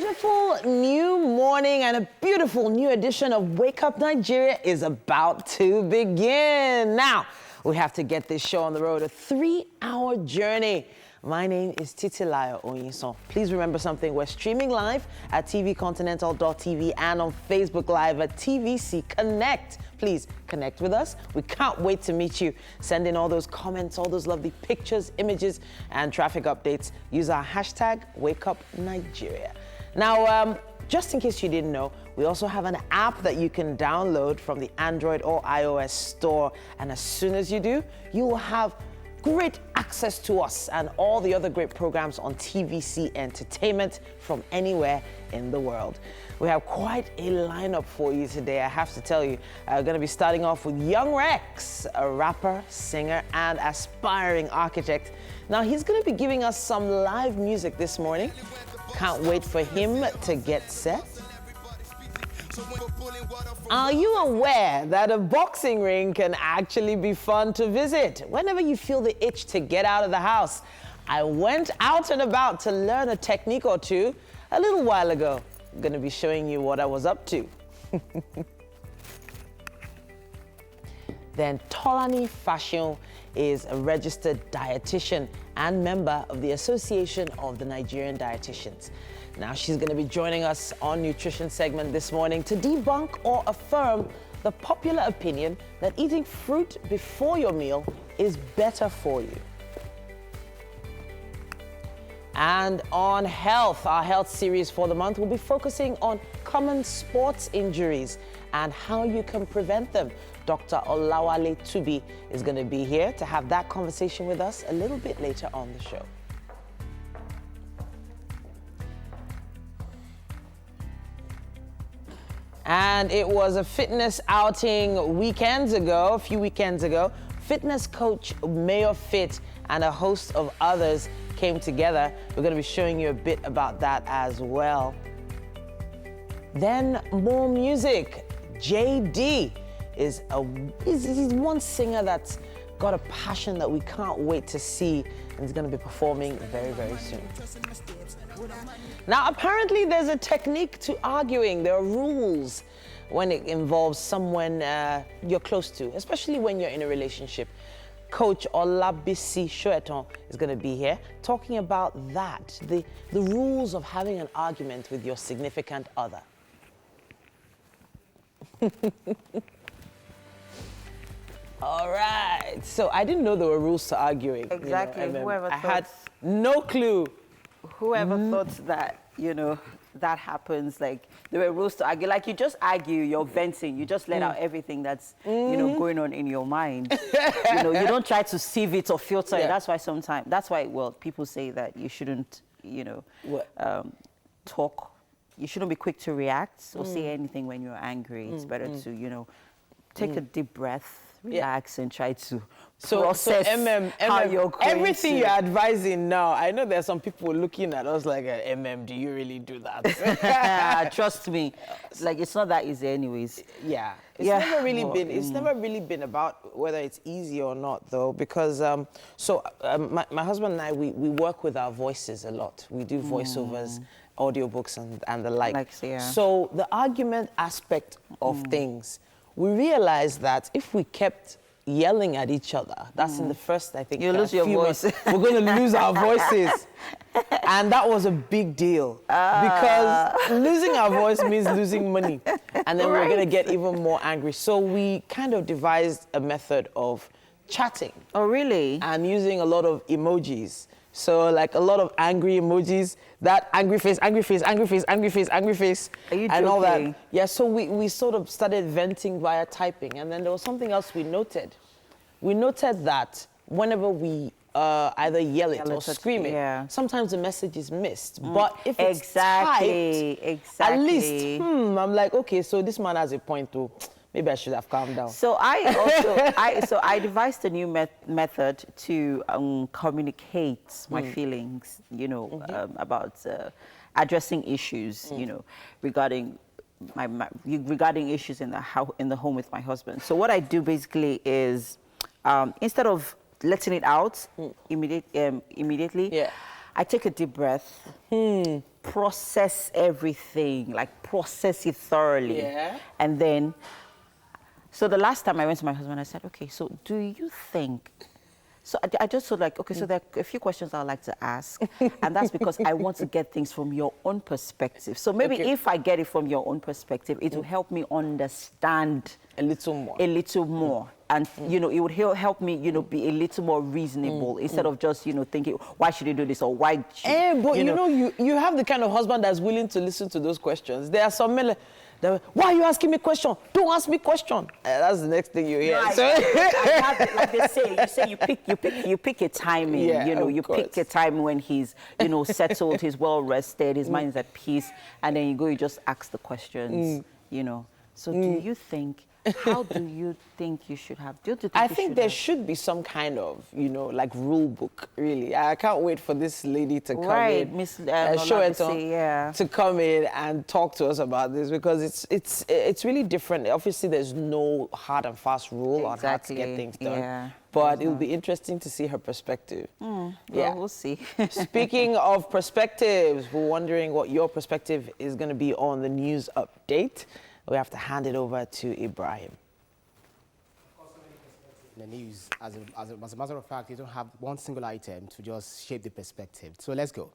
beautiful new morning and a beautiful new edition of Wake Up Nigeria is about to begin. Now, we have to get this show on the road, a 3-hour journey. My name is Titilayo Oyinson. Please remember something, we're streaming live at tvcontinental.tv and on Facebook Live at TVC Connect. Please connect with us. We can't wait to meet you. Send in all those comments, all those lovely pictures, images, and traffic updates. Use our hashtag WakeUpNigeria. Now, just in case you didn't know, we also have an app that you can download from the Android or iOS store. And as soon as you do, you will have great access to us and all the other great programs on TVC Entertainment from anywhere in the world. We have quite a lineup for you today, I have to tell you. We're going to be starting off with Young Rex, a rapper, singer, and aspiring architect. Now, he's going to be giving us some live music this morning. Can't wait for him to get set. Are you aware that a boxing ring can actually be fun to visit? Whenever you feel the itch to get out of the house, I went out and about to learn a technique or two a little while ago. I'm going to be showing you what I was up to. Then Tolani Fashion is a registered dietitian and member of the Association of the Nigerian Dietitians. Now she's going to be joining us on Nutrition segment this morning to debunk or affirm the popular opinion that eating fruit before your meal is better for you. And on health, our health series for the month will be focusing on common sports injuries and how you can prevent them. Dr. Olawale Tubi is going to be here to have that conversation with us a little bit later on the show. And it was a fitness outing a few weekends ago. Fitness coach Mayor Fit and a host of others came together. We're going to be showing you a bit about that as well. Then more music. JD is he's one singer that's got a passion that we can't wait to see, and he's going to be performing very, very soon. Now, apparently there's a technique to arguing. There are rules when it involves someone you're close to, especially when you're in a relationship. Coach Olabisi Shoeton is going to be here talking about that, the rules of having an argument with your significant other. All right, so I didn't know there were rules to arguing. Exactly. You know, Whoever I had no clue. Whoever thought that, that happens, like there were rules to argue. Like you just argue, you're venting, you just let out everything that's, going on in your mind. You don't try to sieve it or filter it. That's why people say that you shouldn't, talk. You shouldn't be quick to react or say anything when you're angry. It's better to, take a deep breath, relax, and try to process how you're going everything you're advising now. I know there's some people looking at us like, do you really do that? Trust me, like it's not that easy anyways. Yeah. Never really been. It's never really been about whether it's easy or not, though, because my husband and I, we work with our voices a lot. We do voiceovers, audiobooks, and the like. So the argument aspect of things, we realized that if we kept yelling at each other, that's in the first, I think, you lose your voice. We're going to lose our voices. And that was a big deal because losing our voice means losing money. And then we're going to get even more angry. So we kind of devised a method of chatting. Oh, really? And using a lot of emojis. So like a lot of angry emojis, that angry face, angry face, angry face, angry face, angry face, and all that. Yeah, so we sort of started venting via typing. And then there was something else we noted. We noted that whenever we either yell it or scream it, sometimes the message is missed. But if it's typed, at least, I'm like, okay, so this man has a point too. Maybe I should have calmed down. So I devised a new method to communicate my feelings, about addressing issues, regarding regarding issues in the home with my husband. So what I do basically is, instead of letting it out immediately, I take a deep breath, process everything, like process it thoroughly. Yeah. And then, so the last time I went to my husband, I said, okay, so do you think, so I just sort of like, okay, so there are a few questions I'd like to ask. And that's because I want to get things from your own perspective. So maybe if I get it from your own perspective, it will help me understand A little more. A little more. And, you know, it would help me, you know, be a little more reasonable instead of just, you know, thinking, why should you do this or why should, But you have the kind of husband that's willing to listen to those questions. There are some men that, why are you asking me question? Don't ask me question. That's the next thing you hear. No, So I have, like they say, you pick a timing. Yeah, you know, of you course. pick a time when he's, you know, settled, he's well rested, his mind is at peace, and then you just ask the questions. You know. So do you think? How do you think you should have? I think there should be some kind of, you know, like rule book, really. I can't wait for this lady to come in, Miss to come in and talk to us about this, because it's really different. Obviously, there's no hard and fast rule on how to get things done. Yeah. But it will be interesting to see her perspective. Well, we'll see. Speaking of perspectives, we're wondering what your perspective is going to be on the news update. We have to hand it over to Ibrahim. The news, as a matter of fact, you don't have one single item to just shape the perspective. So let's go.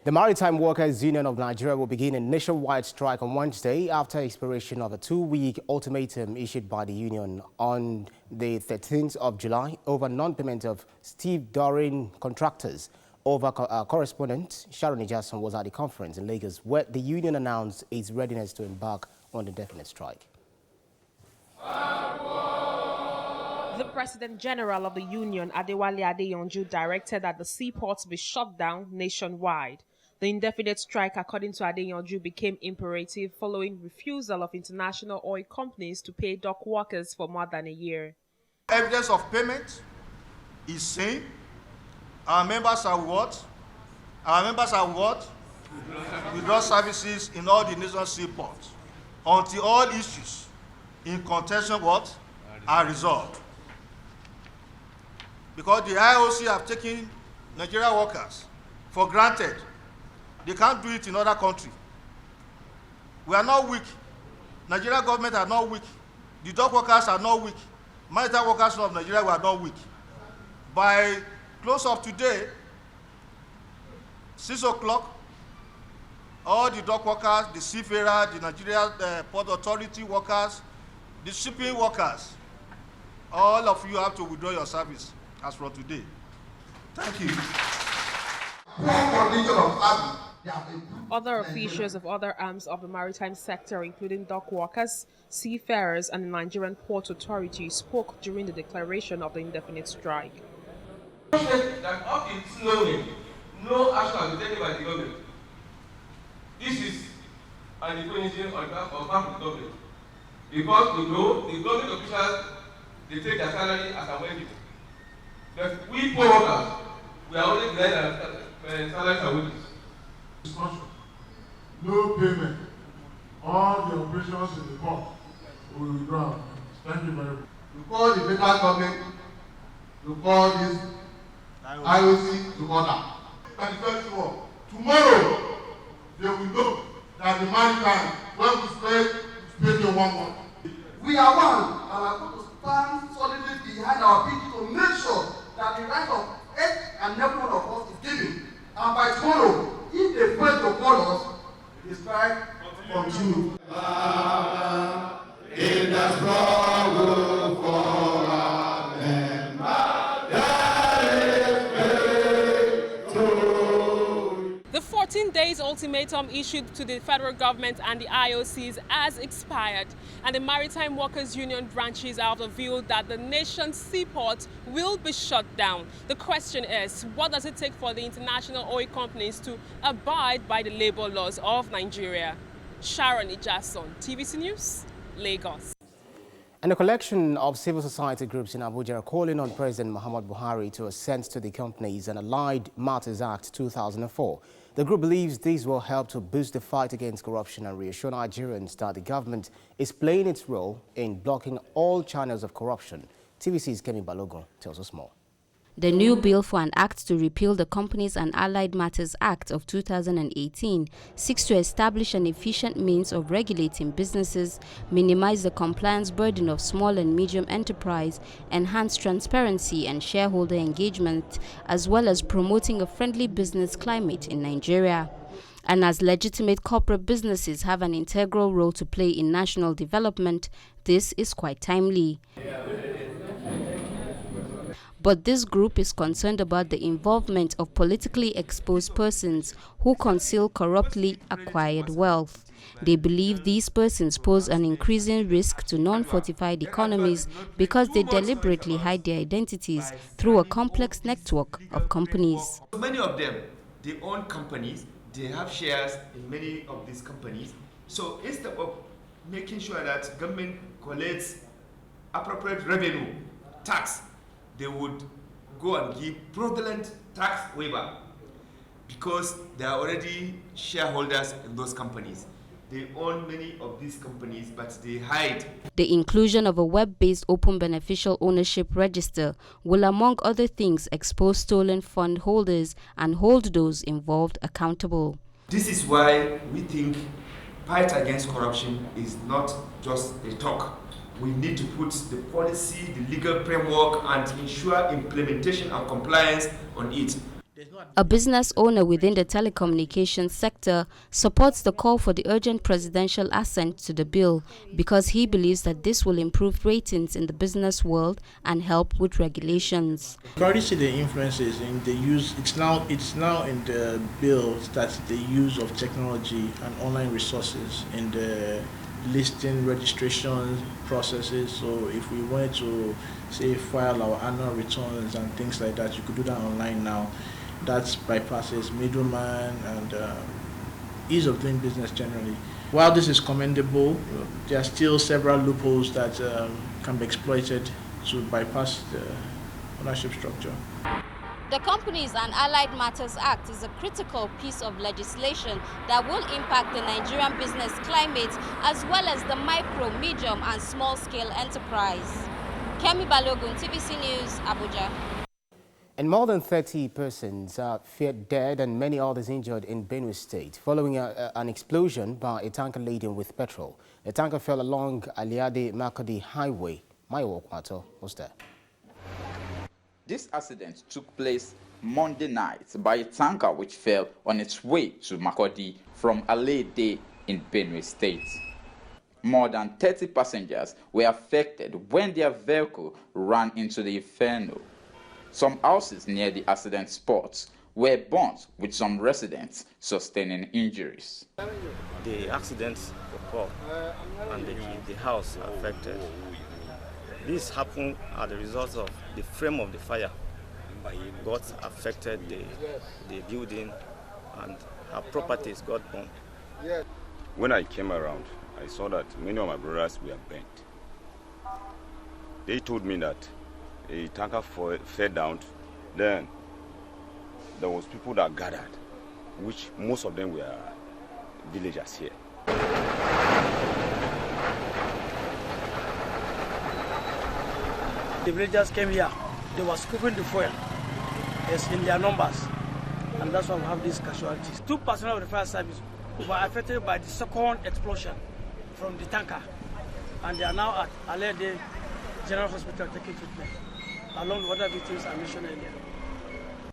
The Maritime Workers Union of Nigeria will begin a nationwide strike on Wednesday after expiration of a 2-week ultimatum issued by the union on the 13th of July over non-payment of stevedoring contractors. Correspondent Sharon Jackson was at the conference in Lagos where the union announced its readiness to embark on the definite strike. The President General of the union, Adewale Adeyonju, directed that the seaports be shut down nationwide. The indefinite strike, according to Adeyonju, became imperative following refusal of international oil companies to pay dock workers for more than a year. Evidence of payment is seen. Our members are what? Our members are what? Withdraw services in all the nation's seaports until all issues in contention what? Are resolved. Because the IOC have taken Nigerian workers for granted. They can't do it in other countries. We are not weak. Nigerian government are not weak. The dock workers are not weak. Maritime workers of Nigeria were not weak. By close of today, 6 o'clock, all the dock workers, the seafarers, the Nigeria Port Authority workers, the shipping workers, all of you have to withdraw your service as from today. Thank you. Other officials of other arms of the maritime sector, including dock workers, seafarers, and the Nigerian Port Authority, spoke during the declaration of the indefinite strike. That up in slowing, no action has been taken by the government. This is an explanation on behalf of the government. Because we know the government officials, they take their salary as a wages. But we poor workers, we are only getting our salaries and wages. No payment. All the operations in the port will be ground. Thank you very much. You call the federal government, you call this IOC to order. And the first one, tomorrow they will know that the maritime, when we spread the 1 month. We are one, and we are going to stand solidly behind our people to make sure that the right of each and every one of us is given. And by tomorrow, if they fail to call us, the strike continues. In the struggle for our men, The 14 days ultimatum issued to the federal government and the IOCs has expired, and the Maritime Workers Union branches are of the view that the nation's seaports will be shut down. The question is, what does it take for the international oil companies to abide by the labor laws of Nigeria? Sharon Jackson, TVC News, Lagos. And a collection of civil society groups in Abuja are calling on President Muhammad Buhari to assent to the Companies and Allied Matters Act 2004. The group believes this will help to boost the fight against corruption and reassure Nigerians that the government is playing its role in blocking all channels of corruption. TVC's Kemi Balogun tells us more. The new bill for an act to repeal the Companies and Allied Matters Act of 2018 seeks to establish an efficient means of regulating businesses, minimize the compliance burden of small and medium enterprise, enhance transparency and shareholder engagement, as well as promoting a friendly business climate in Nigeria. And as legitimate corporate businesses have an integral role to play in national development, this is quite timely. But this group is concerned about the involvement of politically exposed persons who conceal corruptly acquired wealth. They believe these persons pose an increasing risk to non-fortified economies because they deliberately hide their identities through a complex network of companies. Many of them, they own companies, they have shares in many of these companies. So instead of making sure that government collects appropriate revenue, tax, they would go and give fraudulent tax waiver because they are already shareholders in those companies. They own many of these companies, but they hide. The inclusion of a web-based open beneficial ownership register will, among other things, expose stolen fund holders and hold those involved accountable. This is why we think fight against corruption is not just a talk. We need to put the policy, the legal framework, and ensure implementation and compliance on it. A business owner within the telecommunications sector supports the call for the urgent presidential assent to the bill because he believes that this will improve ratings in the business world and help with regulations. You already see the influences in the use. It's now in the bill that the use of technology and online resources in the listing registration processes. So if we wanted to say file our annual returns and things like that, you could do that online now. That bypasses middleman and ease of doing business generally. While this is commendable, there are still several loopholes that can be exploited to bypass the ownership structure. The Companies and Allied Matters Act is a critical piece of legislation that will impact the Nigerian business climate as well as the micro, medium and small-scale enterprise. Kemi Balogun, TVC News, Abuja. And more than 30 persons are feared dead and many others injured in Benue State following an explosion by a tanker laden with petrol. The tanker fell along Aliade-Makodi Highway. Mayo Okwato was there. This accident took place Monday night by a tanker which fell on its way to Makodi from Alede in Benue State. More than 30 passengers were affected when their vehicle ran into the inferno. Some houses near the accident spot were burnt, with some residents sustaining injuries. The accident occurred and the house affected. This happened as a result of the frame of the fire got affected, the building, and our properties got burned. When I came around, I saw that many of my brothers were burnt. They told me that a tanker fell down, then there was people that gathered, which most of them were villagers here. The villagers came here, they were scooping the fuel. It's in their numbers, and that's why we have these casualties. 2% of the fire service were affected by the second explosion from the tanker, and they are now at Alede General Hospital taking treatment, along with other victims I mentioned earlier.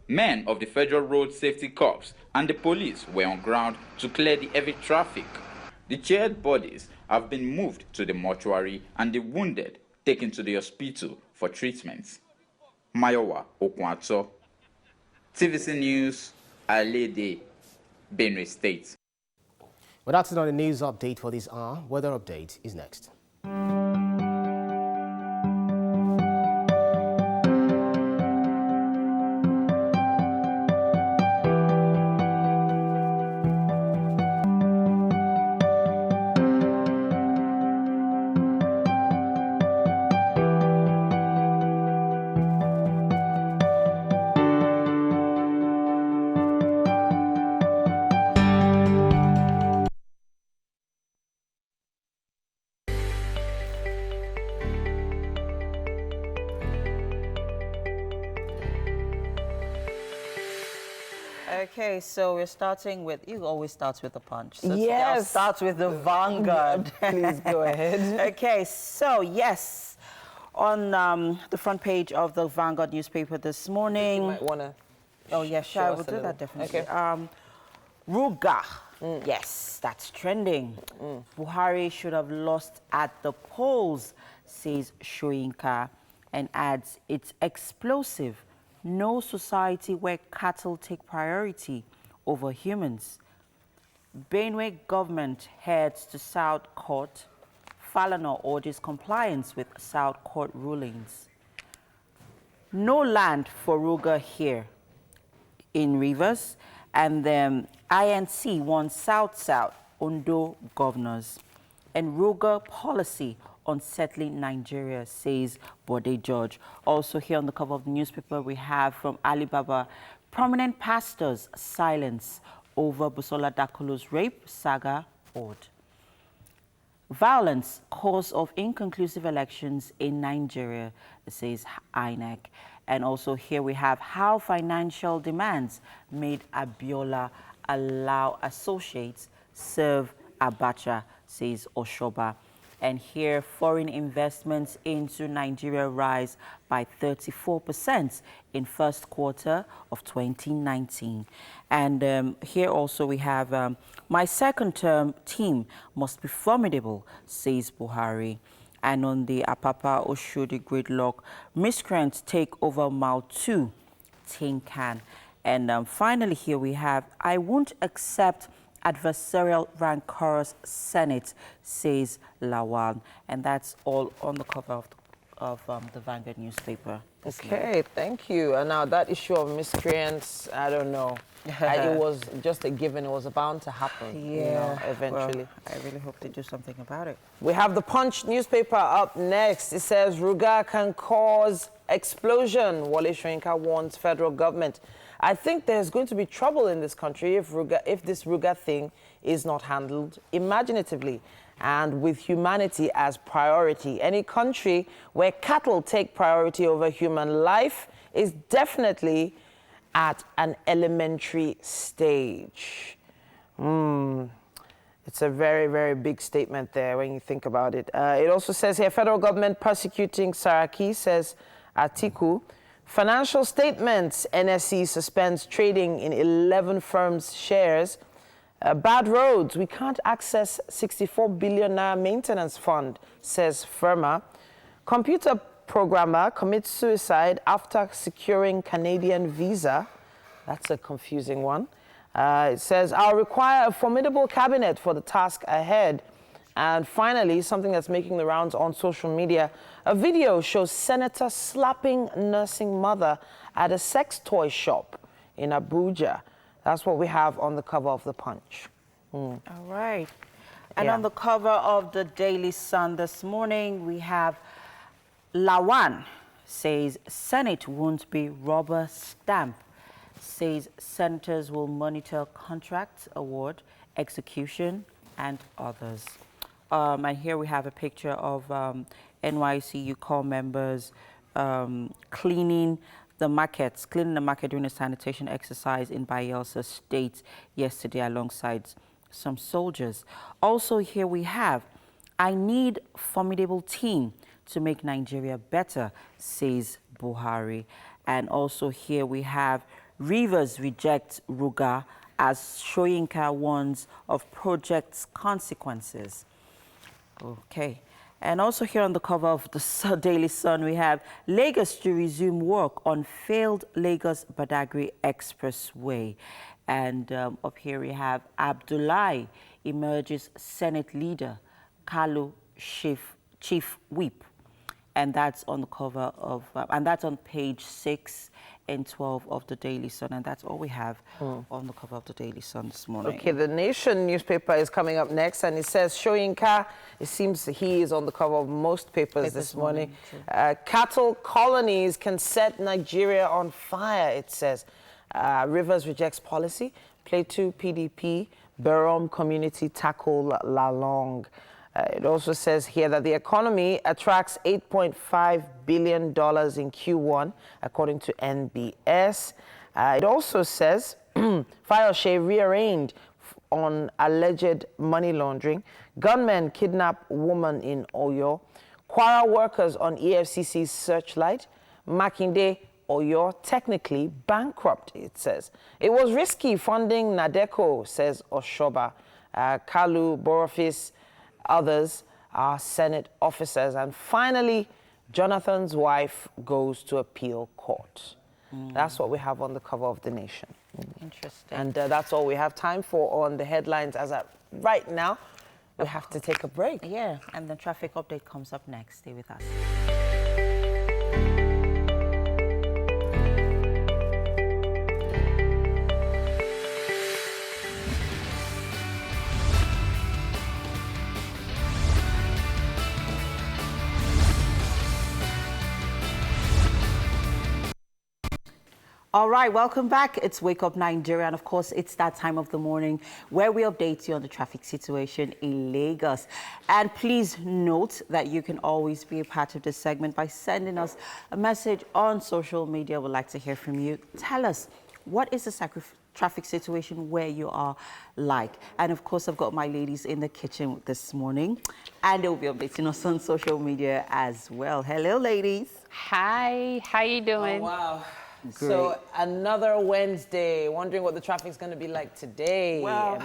Men of the Federal Road Safety Corps and the police were on ground to clear the heavy traffic. The charred bodies have been moved to the mortuary and the wounded taken to the hospital for treatment. Mayowa Okwato, TVC News, Alede, Benue State. Well, that's not a news update for this hour. Weather update is next. Okay, so we're starting with, you always start with the punch. So Yes. I'll start with the Vanguard. Please go ahead. Okay, so yes, on the front page of the Vanguard newspaper this morning. You might want to. Oh, yeah, sure, I will do that definitely. Okay. RUGA. Yes, that's trending. Buhari should have lost at the polls, says Soyinka, and adds, it's explosive. No society where cattle take priority over humans. Benue government heads to South Court. Falana urges compliance with South Court rulings. No land for RUGA here in Rivers, and the INC wants South Ondo governors. And RUGA policy on settling Nigeria, says Bode George. Also here on the cover of the newspaper, we have from Alibaba, prominent pastors silence over Busola Dakolo's rape saga odd. Violence, cause of inconclusive elections in Nigeria, says INEC. And also here we have how financial demands made Abiola allow associates serve Abacha, says Oshoba. And here, foreign investments into Nigeria rise by 34% in first quarter of 2019. And here also we have, my second term team must be formidable, says Buhari. And on the Apapa Oshodi gridlock, miscreants take over Mile 2, Tin Can. And finally here we have, I won't accept adversarial rancorous Senate, says Lawal. And that's all on the cover of the Vanguard newspaper. Okay, thank you. And now that issue of miscreants, I don't know. It was just a given. It was bound to happen, Yeah, you know, eventually. Well, I really hope they do something about it. We have the Punch newspaper up next. It says RUGA can cause explosion. Wole Soyinka warns federal government. I think there's going to be trouble in this country if this RUGA thing is not handled imaginatively and with humanity as priority. Any country where cattle take priority over human life is definitely at an elementary stage. It's a very, very big statement there when you think about it. It also says here, federal government persecuting Saraki, says Atiku. Financial statements, NSE suspends trading in 11 firms' shares. Bad roads, we can't access 64 billion naira maintenance fund, says Firma. Computer programmer commits suicide after securing Canadian visa. That's a confusing one. It says, I'll require a formidable cabinet for the task ahead. And finally, something that's making the rounds on social media, a video shows senator slapping nursing mother at a sex toy shop in Abuja. That's what we have on the cover of the Punch. All right. And on the cover of the Daily Sun this morning, we have Lawan says Senate won't be rubber stamp, says senators will monitor contracts, award, execution, and others. And here we have a picture of NYCU core members cleaning the market during a sanitation exercise in Bayelsa State yesterday alongside some soldiers. Also here we have, I need formidable team to make Nigeria better, says Buhari. And also here we have, Rivers reject RUGA as Soyinka warns of project's consequences. Okay. And also here on the cover of the Daily Sun, we have Lagos to resume work on failed Lagos-Badagry Expressway. And up here we have Abdullahi emerges Senate leader, Kalu chief whip. And that's on the cover of, and that's on page 6 and 12 of the Daily Sun. And that's all we have on the cover of the Daily Sun this morning. Okay, the Nation newspaper is coming up next, and it says Soyinka, it seems he is on the cover of most papers this morning. Cattle colonies can set Nigeria on fire, it says. Rivers rejects policy. Plateau PDP, Berom community tackle Lalong. It also says here that the economy attracts $8.5 billion in Q1, according to NBS. It also says Fayose rearraigned on alleged money laundering. Gunmen kidnap woman in Oyo. Kwara workers on EFCC's searchlight. Makinde, Oyo, technically bankrupt, it says. It was risky funding Nadeco, says Oshoba. Kalu, Borofis, others are Senate officers. And finally, Jonathan's wife goes to appeal court. That's what we have on the cover of The Nation. Interesting. And that's all we have time for on the headlines as of right now. We have to take a break. Yeah, and the traffic update comes up next. Stay with us. All right, welcome back. It's Wake Up Nigeria, and of course, it's that time of the morning where we update you on the traffic situation in Lagos. And please note that you can always be a part of this segment by sending us a message on social media. We'd like to hear from you. Tell us, what is the traffic situation where you are like? And of course, I've got my ladies in the kitchen this morning, and they'll be updating us on social media as well. Hello, ladies. Hi, how you doing? Oh, wow. Great. So another Wednesday, wondering what the traffic's going to be like today. Well,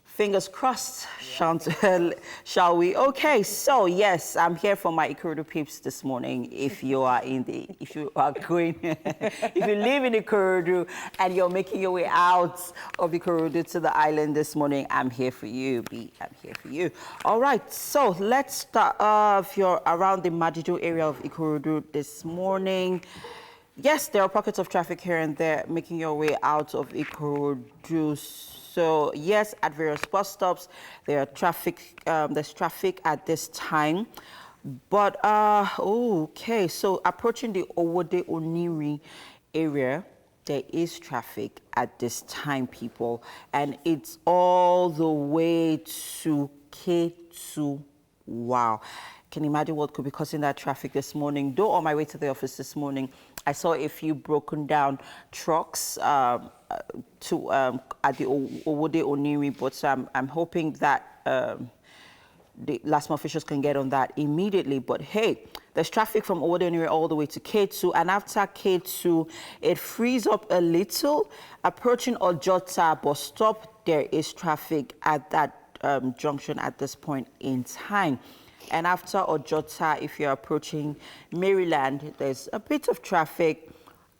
fingers crossed, Chantal, shall we? Okay, so yes, I'm here for my Ikorodu peeps this morning. If you are if you live in Ikorodu and you're making your way out of Ikorodu to the island this morning, I'm here for you, I'm here for you. All right, so let's start off. If you're around the Majido area of Ikorodu this morning, yes, there are pockets of traffic here and there making your way out of Ikorodu. So yes, at various bus stops, there's traffic at this time. But okay, so approaching the Owode Oniri area, there is traffic at this time, people, and it's all the way to K2. Wow. Can you imagine what could be causing that traffic this morning? Though on my way to the office this morning, I saw a few broken down trucks at the Owode Oniri, but I'm hoping that the LASMA officials can get on that immediately. But hey, there's traffic from Owode Oniri all the way to K2, and after K2, it frees up a little. Approaching Ojota bus stop, there is traffic at that junction at this point in time. And after Ojota, if you're approaching Maryland, there's a bit of traffic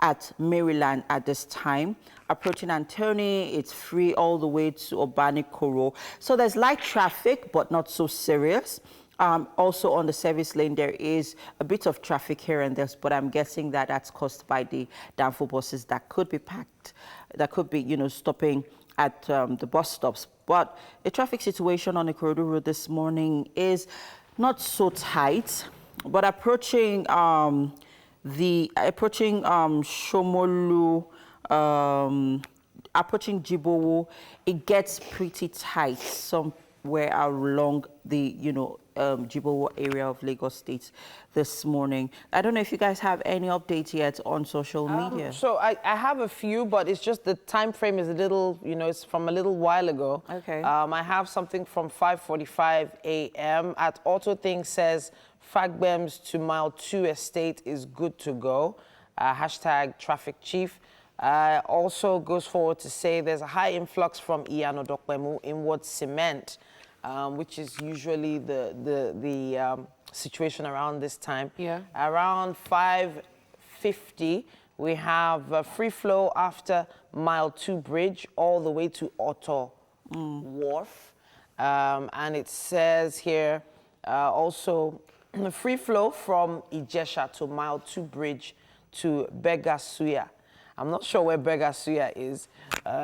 at Maryland at this time. Approaching Antony, it's free all the way to Obanikoro. So there's light traffic, but not so serious. Also on the service lane, there is a bit of traffic here and there, but I'm guessing that that's caused by the downfall buses that could be packed, that could be, stopping at the bus stops. But the traffic situation on Ikorodu Road this morning is not so tight, but approaching Shomolu, approaching Jibowo, it gets pretty tight somewhere along the Jibowo area of Lagos State this morning. I don't know if you guys have any updates yet on social media. So I have a few, but it's just the time frame is a little, it's from a little while ago. Okay. I have something from 5:45 a.m. at Auto Thing says Fagbems to Mile 2 Estate is good to go. Hashtag traffic chief. Also goes forward to say there's a high influx from Iyano Dokpemu inward cement, which is usually the situation around this time. Yeah. Around 5:50, we have free flow after Mile 2 Bridge all the way to Otto Wharf. And it says here also free flow from Ijesha to Mile 2 Bridge to Begasuya. I'm not sure where Begasuya is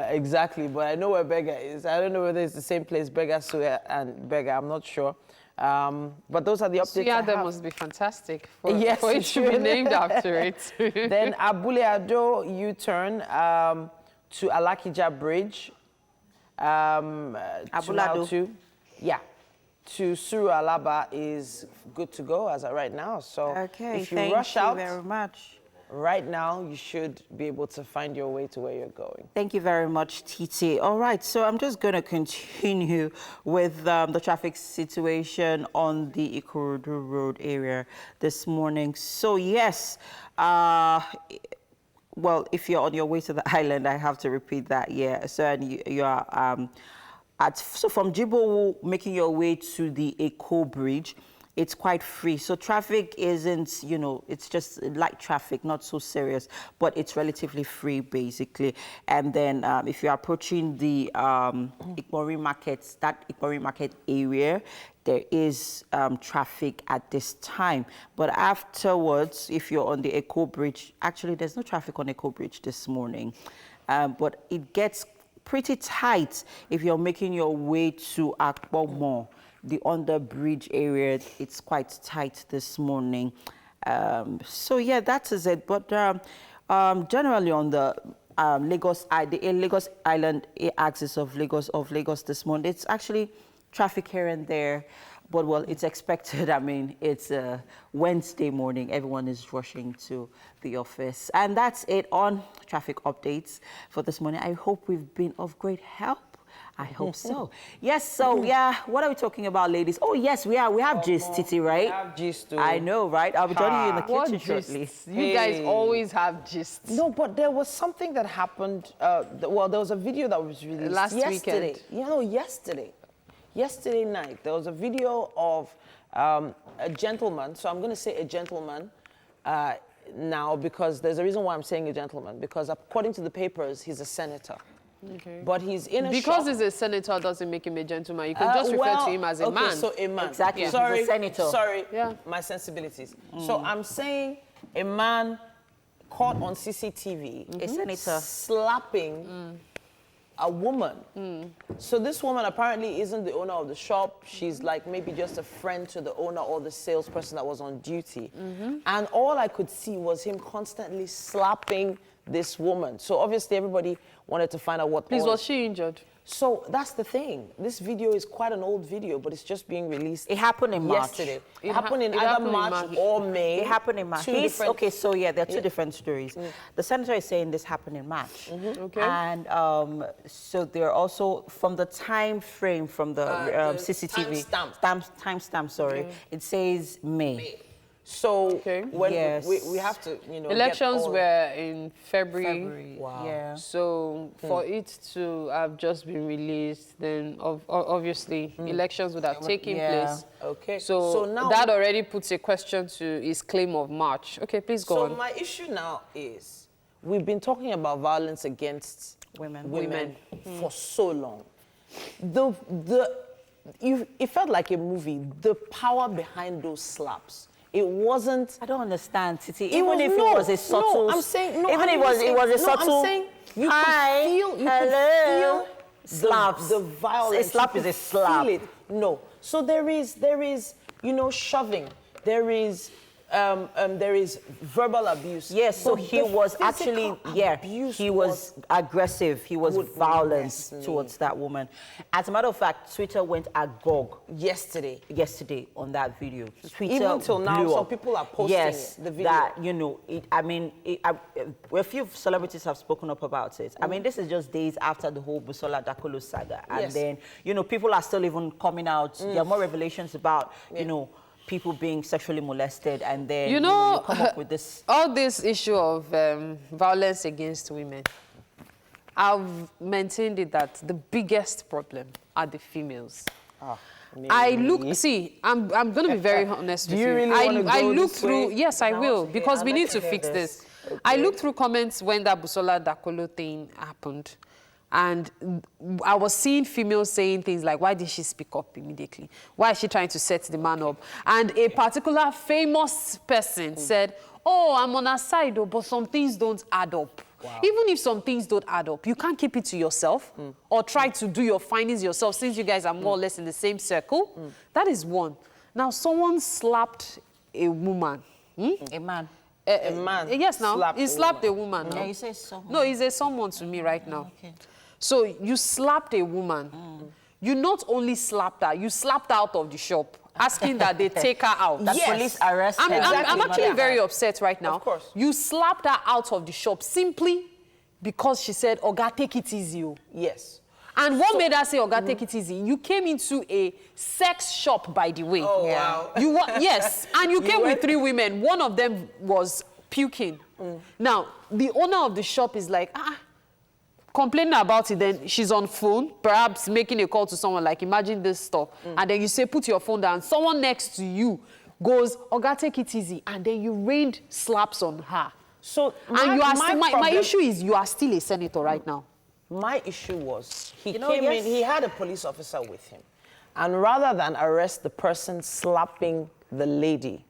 exactly, but I know where Bega is. I don't know whether it's the same place, Begasuya and Bega. I'm not sure. But those are the updates I Suya have. must be fantastic for Yes, it to be named after it. Then Abule Ado U-turn to Alakija Bridge. Abulado. To Suru Alaba is good to go as of right now. So Okay, if you thank rush you out, very much. right now you should be able to find your way to where you're going. Thank you very much, Titi. All right, so I'm just going to continue with the traffic situation on the Ikorodu Road area this morning. So yes, well, if you're on your way to the island, I have to repeat that, yeah. So you are so from Jibowu, making your way to the Eko Bridge, it's quite free. So traffic isn't, you know, it's just light traffic, not so serious, but it's relatively free, basically. And then if you're approaching the Ikpori Market, that Ikpori Market area, there is traffic at this time. But afterwards, if you're on the Eko Bridge, actually, there's no traffic on Eko Bridge this morning. But it gets pretty tight if you're making your way to Akpomo. The under bridge area, it's quite tight this morning. So yeah, that is it. But generally on the Lagos Island axis of Lagos this morning, it's actually traffic here and there. But well, it's expected. I mean, it's Wednesday morning. Everyone is rushing to the office. And that's it on traffic updates for this morning. I hope we've been of great help. I hope so. Yes, so yeah, what are we talking about, ladies? Oh, yes, we have gist, Titi, right? We have gist too. I know, right? I'll be joining you in the kitchen shortly. You guys always have gist. No, but there was something that happened. Well, there was a video that was released last yesterday. weekend. You know, yesterday night, there was a video of a gentleman. So I'm going to say a gentleman now because there's a reason why I'm saying a gentleman, because according to the papers, he's a senator. Okay. But he's in a because shop. he's a senator doesn't make him a gentleman. You can just refer to him as a man. So a man. Exactly. Yeah. Sorry, He's a senator. Sorry, yeah. My sensibilities. So I'm saying a man caught on CCTV, a senator, slapping a woman. So this woman apparently isn't the owner of the shop. She's like maybe just a friend to the owner or the salesperson that was on duty. And all I could see was him constantly slapping this woman. So obviously everybody wanted to find out what. Please, was she injured? So that's the thing. This video is quite an old video, but it's just being released. It happened in March. Yesterday. It happened in either March or May. It happened in March. Okay, so yeah, there are two different stories. The senator is saying this happened in March. Okay. And so they're also, from the time frame, from the CCTV. Timestamp, sorry. It says May. So when we have to, you know, elections were in February. Wow. Yeah. So for it to have just been released, then obviously elections would have taken place. Okay. So now that already puts a question to his claim of March. Okay, please go on. So my issue now is we've been talking about violence against women for so long. It felt like a movie. The power behind those slaps. It wasn't. I don't understand, Titi. Even if it was a subtle. No, I'm saying no. Even if it was a subtle. I'm saying you could feel slaps. The violence. A slap is a slap. Feel it. No. So there is, you know, shoving. There is verbal abuse. Yes, so he was actually, he was aggressive. He was violent towards that woman. As a matter of fact, Twitter went agog yesterday on that video. Twitter even till now, some people are posting the video. That, you know, a few celebrities have spoken up about it. I mean, this is just days after the whole Busola Dakolo saga. And then, you know, people are still even coming out. There are more revelations about, you know, people being sexually molested, and then you come up with this. All this issue of violence against women, I've maintained it that the biggest problem are the females. I'm going to be very honest with you. Really I look through, yes, I will, because we need to fix this. Okay. I looked through comments when that Busola Dakolo thing happened. And I was seeing females saying things like, why did she speak up immediately? Why is she trying to set the man up? And a particular famous person said, oh, I'm on her side, but some things don't add up. Wow. Even if some things don't add up, you can't keep it to yourself or try to do your findings yourself since you guys are more or less in the same circle. That is one. Now, someone slapped a woman. A man. A man. Yes, now. He slapped a woman. Yeah, you say someone. No, he's a someone to me right now. Okay. So you slapped a woman. You not only slapped her, you slapped her out of the shop. asking that they take her out. That police arrest her. I'm actually very upset right now. Of course. You slapped her out of the shop simply because she said, Oga, take it easy. Yes. And what made her say, Oga, take it easy? You came into a sex shop, by the way. Oh, wow. Yes, and you came with 3 women. One of them was puking. Now, the owner of the shop is like, complaining about it, then she's on phone, perhaps making a call to someone, like, imagine this stuff. And then you say, put your phone down. Someone next to you goes, Oga, take it easy. And then you rained slaps on her. So, my issue is you are still a senator right now. My issue was, he came in, he had a police officer with him. And rather than arrest the person slapping the lady,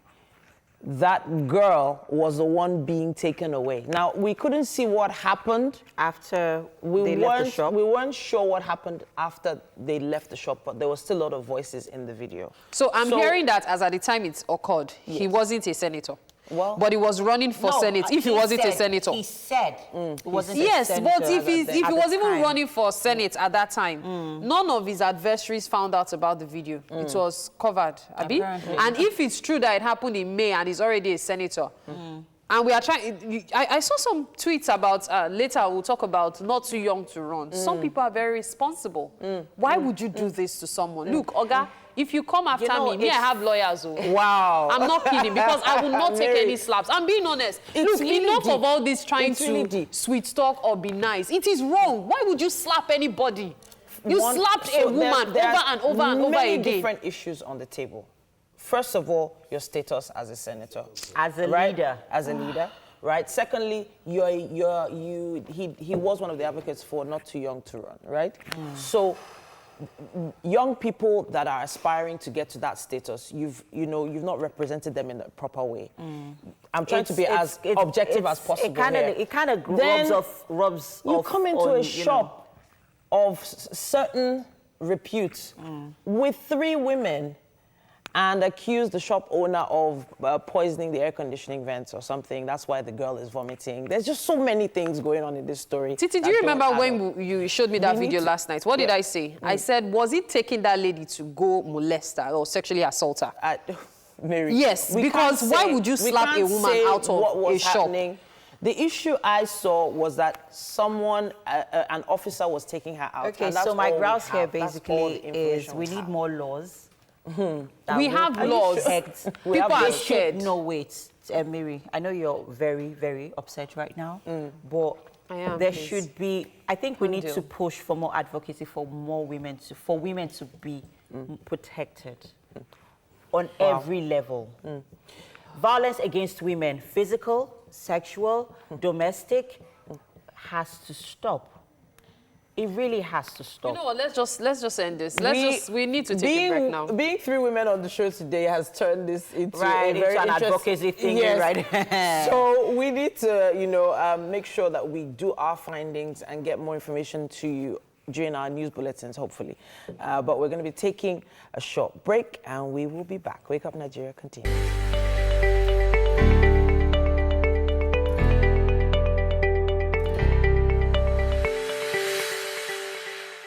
that girl was the one being taken away. Now, we couldn't see what happened after they left the shop. We weren't sure what happened after they left the shop, but there were still a lot of voices in the video. So I'm hearing that as at the time it occurred, he wasn't a senator. Well, but he was running for Senate if he wasn't a senator. He said he wasn't a senator. Yes, but if he was even running for Senate at that time, none of his adversaries found out about the video. It was covered, Abi. And if it's true that it happened in May and he's already a senator, and we are trying, I saw some tweets about, later we'll talk about not too young to run. Some people are very responsible. Why would you do this to someone? Look, Oga, if you come after me, I have lawyers. Wow. I'm not kidding, because I will not take any slaps. I'm being honest. Look, enough of all this trying to sweet talk or be nice. It is wrong. Why would you slap anybody? You slapped a woman over and over and over again. Many different issues on the table. First of all, your status as a senator. As a leader. As a leader. Right. Secondly, he was one of the advocates for not too young to run. Right. So, young people that are aspiring to get to that status, you've not represented them in the proper way. I'm trying to be as objective as possible. It kind of rubs off. You come into a shop of certain repute with 3 women and accuse the shop owner of poisoning the air conditioning vents or something. That's why the girl is vomiting. There's just so many things going on in this story. Titi, do you remember when you showed me that video last night? What did I say? I said, was it taking that lady to go molest her or sexually assault her? Mary, yes, because why would you slap a woman out of a shop? The issue I saw was that someone, an officer was taking her out. Okay, so my grouse here basically is we need more laws. We have laws. People are scared. No, wait, Mary, I know you're very, very upset right now, but there should be, I think we need to push for more advocacy for more women, for women to be protected on every level. Violence against women, physical, sexual, domestic, has to stop. It really has to stop. You know what? Let's just end this. We need to take a break now. Being 3 women on the show today has turned this into a very an advocacy thing, right? So we need to, make sure that we do our findings and get more information to you during our news bulletins, hopefully. But we're going to be taking a short break, and we will be back. Wake Up Nigeria continues.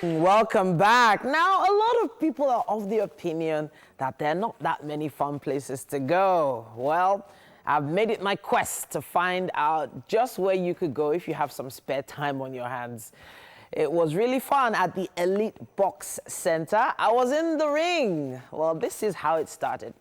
Welcome back. Now, a lot of people are of the opinion that there are not that many fun places to go. Well, I've made it my quest to find out just where you could go if you have some spare time on your hands. It was really fun at the Elite Box Center. I was in the ring. Well, this is how it started.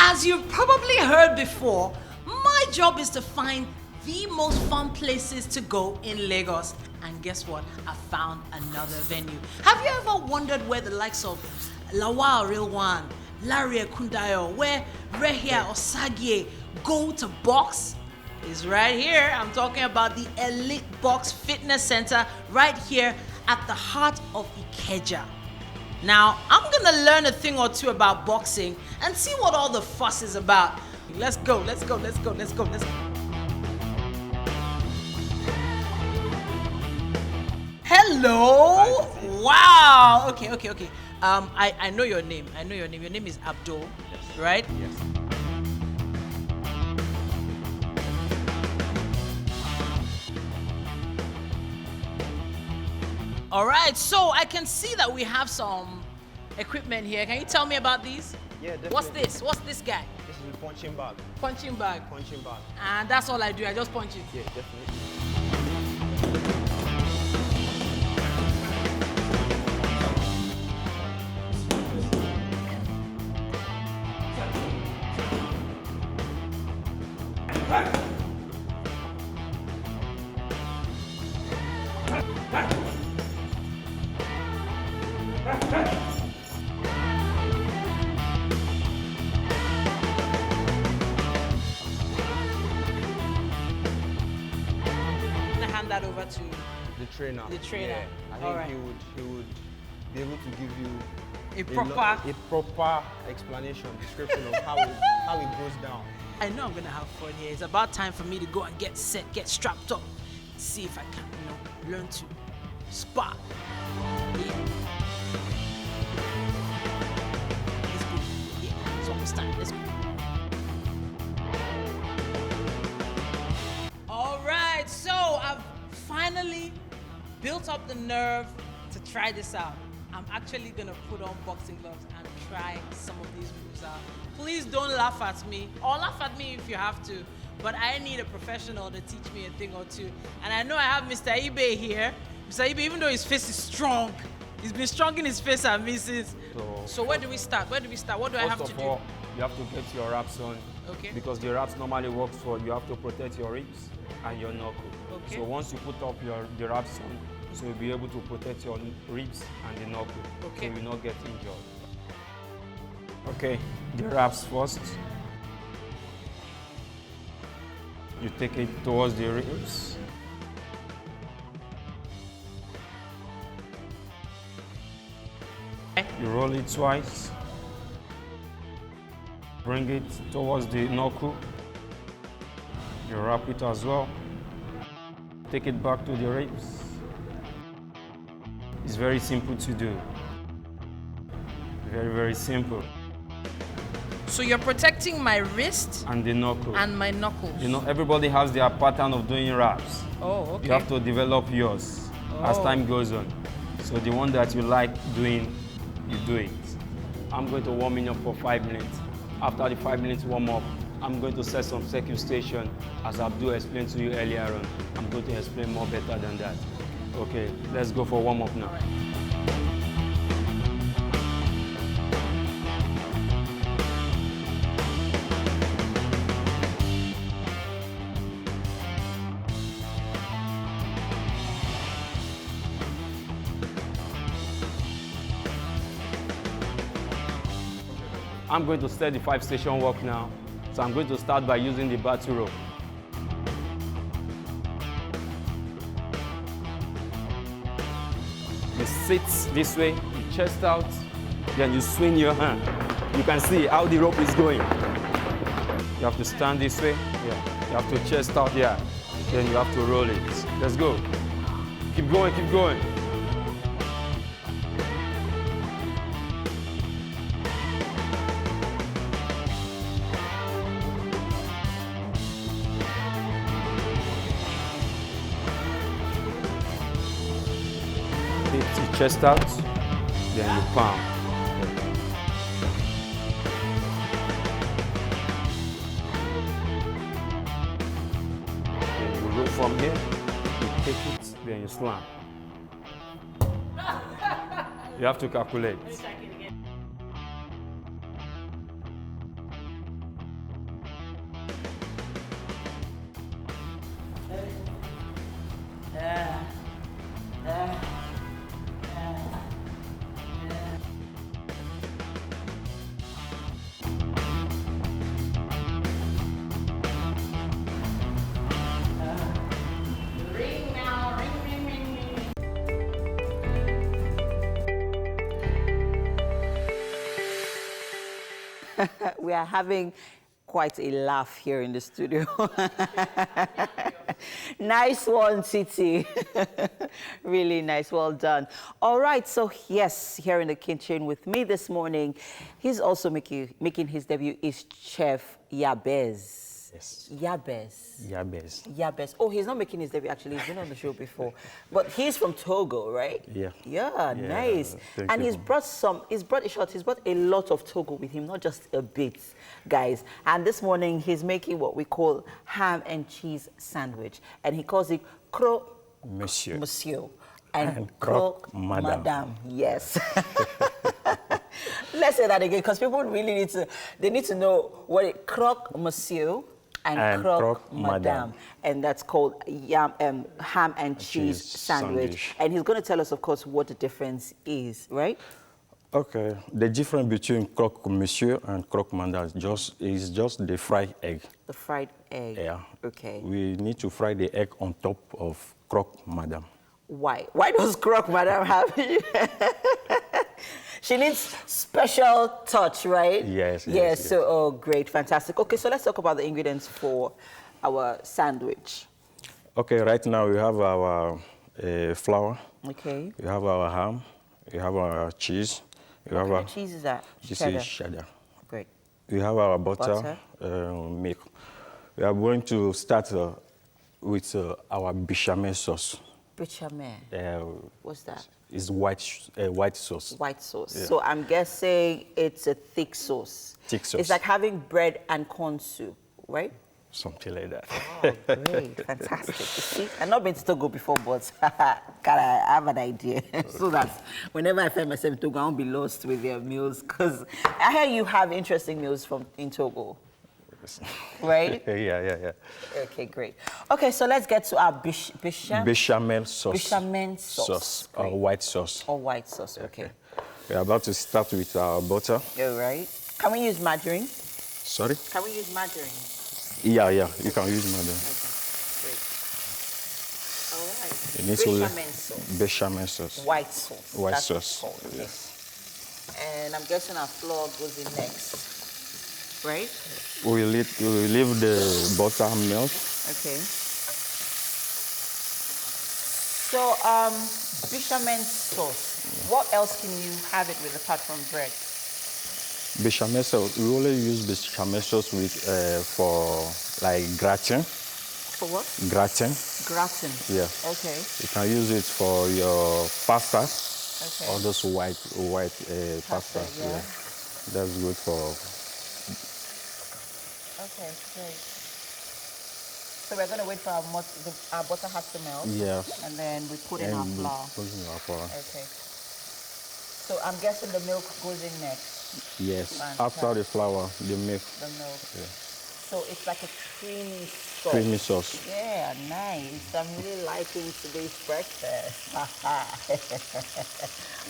As you've probably heard before, my job is to find the most fun places to go in Lagos. And guess what? I found another venue. Have you ever wondered where the likes of Lawal Rilwan, Larry Kundayo, where Rehia Osagie go to box? Is right here. I'm talking about the Elite Box Fitness Center right here at the heart of Ikeja. Now, I'm gonna learn a thing or two about boxing and see what all the fuss is about. Let's go, let's go, let's go, let's go, let's go. Hello! Wow! Okay. I know your name. I know your name. Your name is Abdul, right? Yes. All right, so I can see that we have some equipment here. Can you tell me about these? Yeah, definitely. What's this? What's this guy? This is a punching bag. Punching bag. Punching bag. And that's all I do. I just punch it. Yeah, definitely. Hand that over to the trainer. The trainer. Yeah, I think All right. he would be able to give you A proper explanation, description of how it goes down. I know I'm gonna have fun here. It's about time for me to go and get set, get strapped up, see if I can, learn to spot. Yeah. Let's go. Yeah, it's almost time. Let's go. All right, so I've finally built up the nerve to try this out. I'm actually gonna put on boxing gloves and try some of these moves out. Please don't laugh at me, or laugh at me if you have to, but I need a professional to teach me a thing or two. And I know I have Mr. Ibe here. Mr. Ibe, even though his face is strong, he's been strong in his face and misses. So where do we start? Where do we start? What do I have to do? First of all, you have to get your wraps on. Okay. Because the wraps normally works for, you have to protect your ribs and your knuckle. Okay. So once you put up the wraps on, so you'll be able to protect your ribs and the knuckle. Okay. So you will not get injured. Okay, the wraps first. You take it towards the ribs. You roll it twice. Bring it towards the knuckle. You wrap it as well. Take it back to the ribs. It's very simple to do. Very, very simple. So you're protecting my wrist And the knuckle. and my knuckles. You know, everybody has their pattern of doing wraps. Oh, okay. You have to develop yours as Oh. time goes on. So the one that you like doing, you do it. I'm going to warm it up for 5 minutes. After the 5 minutes warm up, I'm going to set some circumstation. As Abdul explained to you earlier on, I'm going to explain more better than that. Okay, let's go for warm up now. I'm going to start the 5-station walk now. So I'm going to start by using the battle rope. You sit this way, you chest out, then you swing your hand. You can see how the rope is going. You have to stand this way, yeah. You have to chest out here, then you have to roll it. Let's go. Keep going, keep going. Lift your chest out, then you palm. Then you roll from here, you take it, then you slam. You have to calculate. We are having quite a laugh here in the studio. Nice one, Titi. Really nice. Well done. All right. So, yes, here in the kitchen with me this morning, he's also making his debut is Chef Yabez. Yes. Yabez. Oh, he's not making his debut, actually. He's been on the show before. But he's from Togo, right? Yeah. Yeah, nice. And he's brought a lot of Togo with him, not just a bit, guys. And this morning, he's making what we call ham and cheese sandwich. And he calls it croque monsieur. And croque madame. Yes. Let's say that again, because people really need to know what it croque monsieur and croque madame. And that's called ham and cheese sandwich. And he's going to tell us, of course, what the difference is, right? Okay. The difference between croque monsieur and croque madame is just the fried egg. The fried egg. Yeah. Okay. We need to fry the egg on top of croque madame. Why? Why does croque madame have She needs special touch, right? Yes. So, oh, great, fantastic. Okay, so let's talk about the ingredients for our sandwich. Okay, right now we have our flour. Okay. We have our ham. We have our cheese. What kind of cheese is that? This is cheddar. Great. We have our butter. Milk. We are going to start with our bechamel sauce. Bechamel. What's that? It's white sauce. White sauce. Yeah. So I'm guessing it's a thick sauce. Thick sauce. It's like having bread and corn soup, right? Something like that. Oh, great. Fantastic. You see, I've not been to Togo before, but I have an idea. So that whenever I find myself in Togo, I won't be lost with their meals, because I hear you have interesting meals in Togo. Right? Yeah. Okay, great. Okay, so let's get to our bechamel sauce. Bechamel sauce. Or white sauce. Or white sauce, okay. We're about to start with our butter. All right. Can we use margarine? Sorry? Can we use margarine? Yeah, you can use margarine. Okay, great. All right. Bechamel sauce. White sauce. White That's sauce. What it's called, yes. And I'm guessing our flour goes in next, right? We leave the butter melt. Okay. So, bechamel sauce, what else can you have it with apart from bread? Bechamel sauce, we only use bechamel sauce with, for like gratin. For what? Gratin. Gratin. Yeah. Okay. You can use it for your pasta. Okay. All those white pasta. Yeah. That's good for. Okay, great. So we're going to wait for our butter has to melt. Yeah. And then we put in our flour. Okay. So I'm guessing the milk goes in next. Yes. Fantastic. After the flour, the milk. The milk. Yeah. So it's like a creamy sauce. Creamy sauce. Yeah, nice. I'm really liking today's breakfast.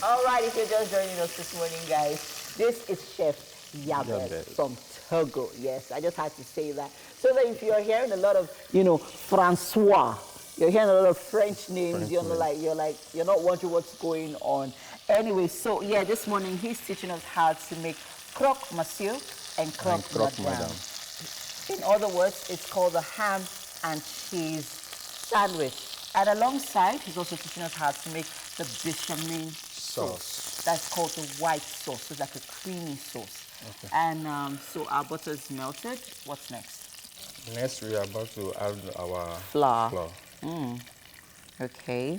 All right, if you're just joining us this morning, guys, this is Chef Yabez from Togo. Yes, I just had to say that. So that if you're hearing a lot of, Francois, you're hearing a lot of French names, you're not wondering what's going on. Anyway, so yeah, this morning he's teaching us how to make croque monsieur and croque madame. In other words, it's called the ham and cheese sandwich. And alongside, he's also teaching us how to make the bechamel sauce. That's called the white sauce. So it's like a creamy sauce. Okay. And so our butter is melted. What's next? Next, we are about to add our flour. Okay.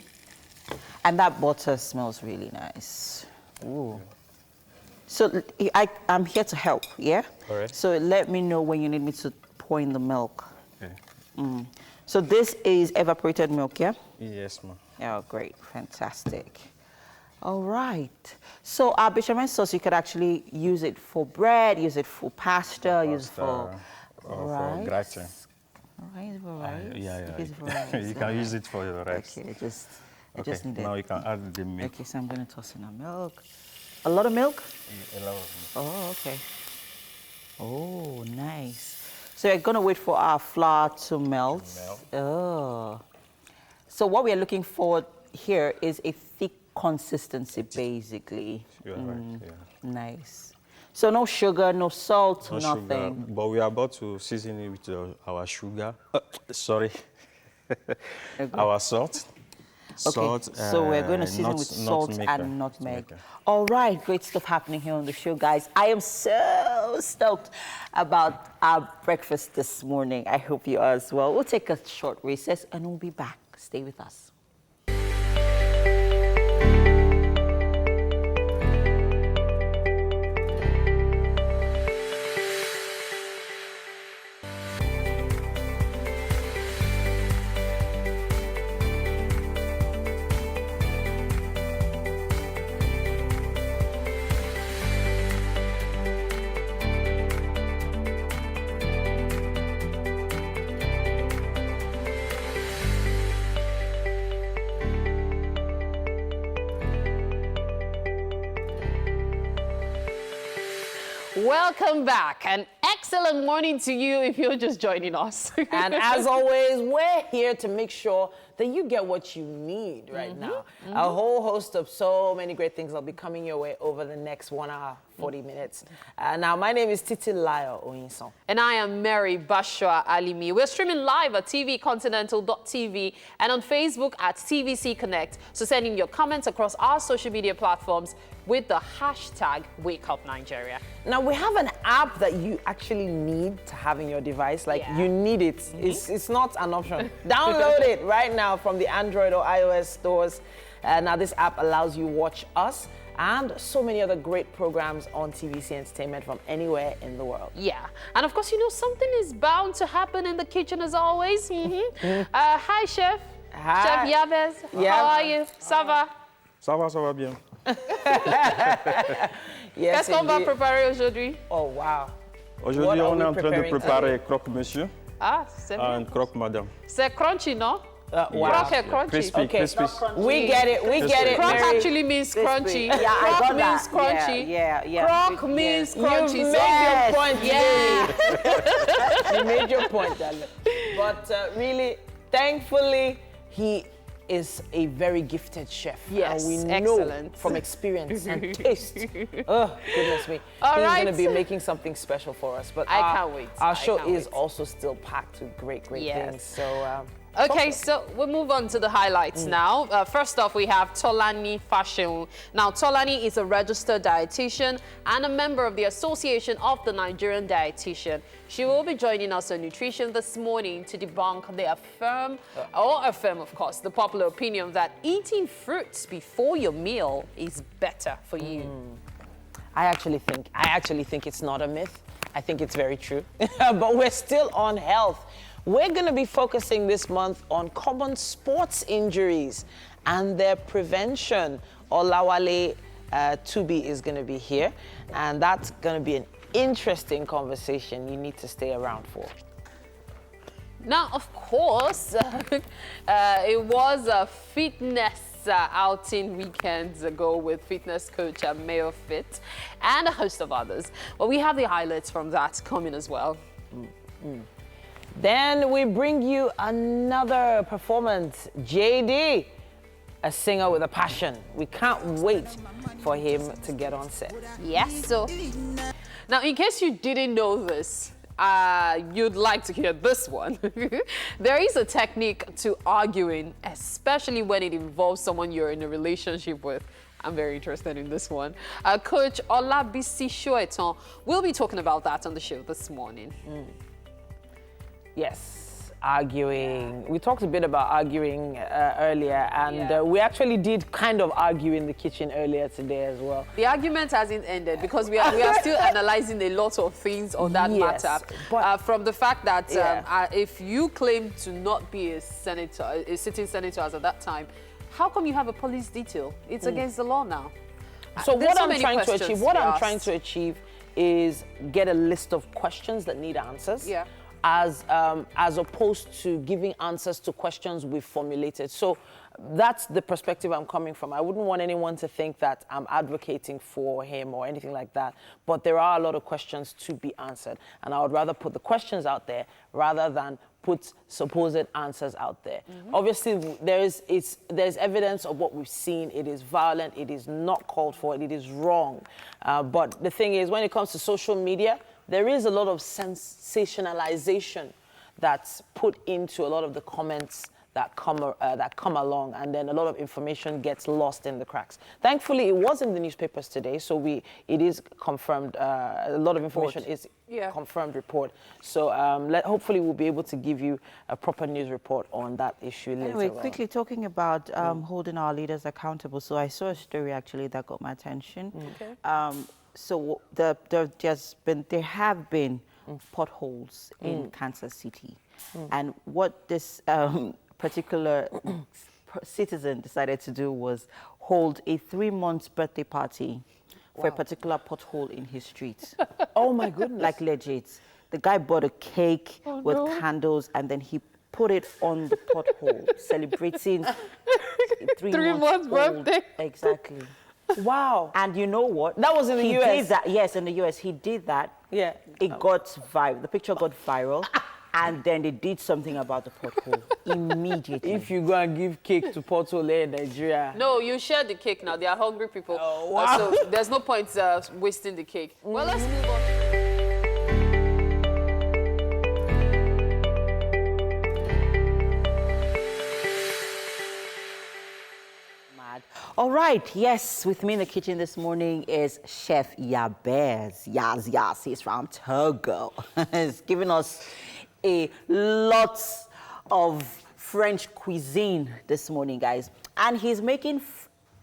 And that butter smells really nice. Ooh. So I'm here to help, yeah? All right. So let me know when you need me to pour in the milk. Okay. So this is evaporated milk, yeah? Yes, ma'am. Oh, great. Fantastic. All right. So our bechamel sauce, you could actually use it for bread, use it for pasta, use it for rice. For gratin. Rice for rice? Yeah. You can use it for your rice. Okay, I just need now it. you can add the milk. Okay, so I'm going to toss in our milk. A lot of milk? A lot of milk. Oh, okay. Oh, nice. So we're going to wait for our flour to melt. Oh. So what we are looking for here is a thick consistency, basically. You're right, yeah. Nice. So no sugar, no salt, No nothing. sugar, but we are about to season it with our sugar. Sorry, our salt. Okay, so we're going to season with salt and nutmeg. All right, great stuff happening here on the show, guys. I am so stoked about our breakfast this morning. I hope you are as well. We'll take a short recess and we'll be back. Stay with us. Welcome back. An excellent morning to you if you're just joining us. And as always, we're here to make sure that you get what you need right now. A whole host of so many great things will be coming your way over the next 1 hour, 40 minutes. Now, my name is Titi Layo Oyinson. And I am Mary Bashwa Alimi. We're streaming live at tvcontinental.tv and on Facebook at TVC Connect. So send in your comments across our social media platforms with the hashtag WakeUpNigeria. Now, we have an app that you actually need to have in your device. Like, you need it. It's not an option. Download it right now from the Android or iOS stores. Now, this app allows you to watch us and so many other great programs on TVC Entertainment from anywhere in the world. Yeah. And of course, you know, something is bound to happen in the kitchen as always. Hi, Chef. Hi. Chef Yabez. How are you? Ça va? Ça va bien. Qu'est-ce qu'on va préparer aujourd'hui? Oh, wow. Aujourd'hui, on est en train de préparer croque-monsieur and croque-madame. C'est crunchy, no? Wow. Croque est crunchy. Crispy, Okay, crispy. we get it. We get it. Croque Mary. actually means crunchy. Yeah, I croque got means that. crunchy. Yeah. Croque means You crunchy. made your point. Yeah. You made your point, darling. But really, thankfully, he is a very gifted chef. Yes, and we excellent. know from experience and taste. Oh, goodness me. All He's right. going to be making something special for us. But I can't wait. Our show can't is wait. also still packed with great Yes. things. So, Okay, so we'll move on to the highlights now. First off, we have Tolani Fashion. Now, Tolani is a registered dietitian and a member of the Association of the Nigerian Dietitian. She will be joining us on nutrition this morning to debunk the affirm, of course, the popular opinion that eating fruits before your meal is better for you. I actually think it's not a myth. I think it's very true. But we're still on health. We're going to be focusing this month on common sports injuries and their prevention. Olawale Tubi is going to be here, and that's going to be an interesting conversation you need to stay around for. Now, of course, it was a fitness outing weekends ago with fitness coach Mayo Fit and a host of others. But we have the highlights from that coming as well. Then we bring you another performance. JD, a singer with a passion. We can't wait for him to get on set. Yes, so. Now, in case you didn't know this, you'd like to hear this one. There is a technique to arguing, especially when it involves someone you're in a relationship with. I'm very interested in this one. Coach Olabisi Shoeton will be talking about that on the show this morning. Yes, arguing. We talked a bit about arguing earlier, and we actually did kind of argue in the kitchen earlier today as well. The argument hasn't ended because we are still analyzing a lot of things on that matter. But, from the fact that if you claim to not be a senator, a sitting senator as at that time, how come you have a police detail? It's against the law now. So what I'm trying to achieve is get a list of questions that need answers. Yeah. as opposed to giving answers to questions we've formulated. So that's the perspective I'm coming from. I wouldn't want anyone to think that I'm advocating for him or anything like that, but there are a lot of questions to be answered. And I would rather put the questions out there rather than put supposed answers out there. Obviously, there's evidence of what we've seen. It is violent, it is not called for, it is wrong. But the thing is, when it comes to social media, there is a lot of sensationalization that's put into a lot of the comments that come along, and then a lot of information gets lost in the cracks. Thankfully, it was in the newspapers today, so it is confirmed. A lot of information is confirmed report. So hopefully we'll be able to give you a proper news report on that issue later. Anyway, quickly talking about holding our leaders accountable. So I saw a story actually that got my attention. So there have been potholes in Kansas City, and what this particular citizen decided to do was hold a 3-month birthday party for a particular pothole in his street. Oh my goodness. Like legit. The guy bought a cake with candles and then he put it on the pothole, celebrating 3 months birthday. Exactly. Wow. And you know what? That was in the US. Did that. Yes, in the US. He did that. Yeah. It got viral. The picture got viral. And then they did something about the pothole immediately. If you go and give cake to pothole in Nigeria. No, you share the cake now. They are hungry people. Oh, wow. So there's no point wasting the cake. Well, let's move on. All right, yes, with me in the kitchen this morning is Chef Yabez. Yes, he's from Togo. He's giving us a lot of French cuisine this morning, guys. And he's making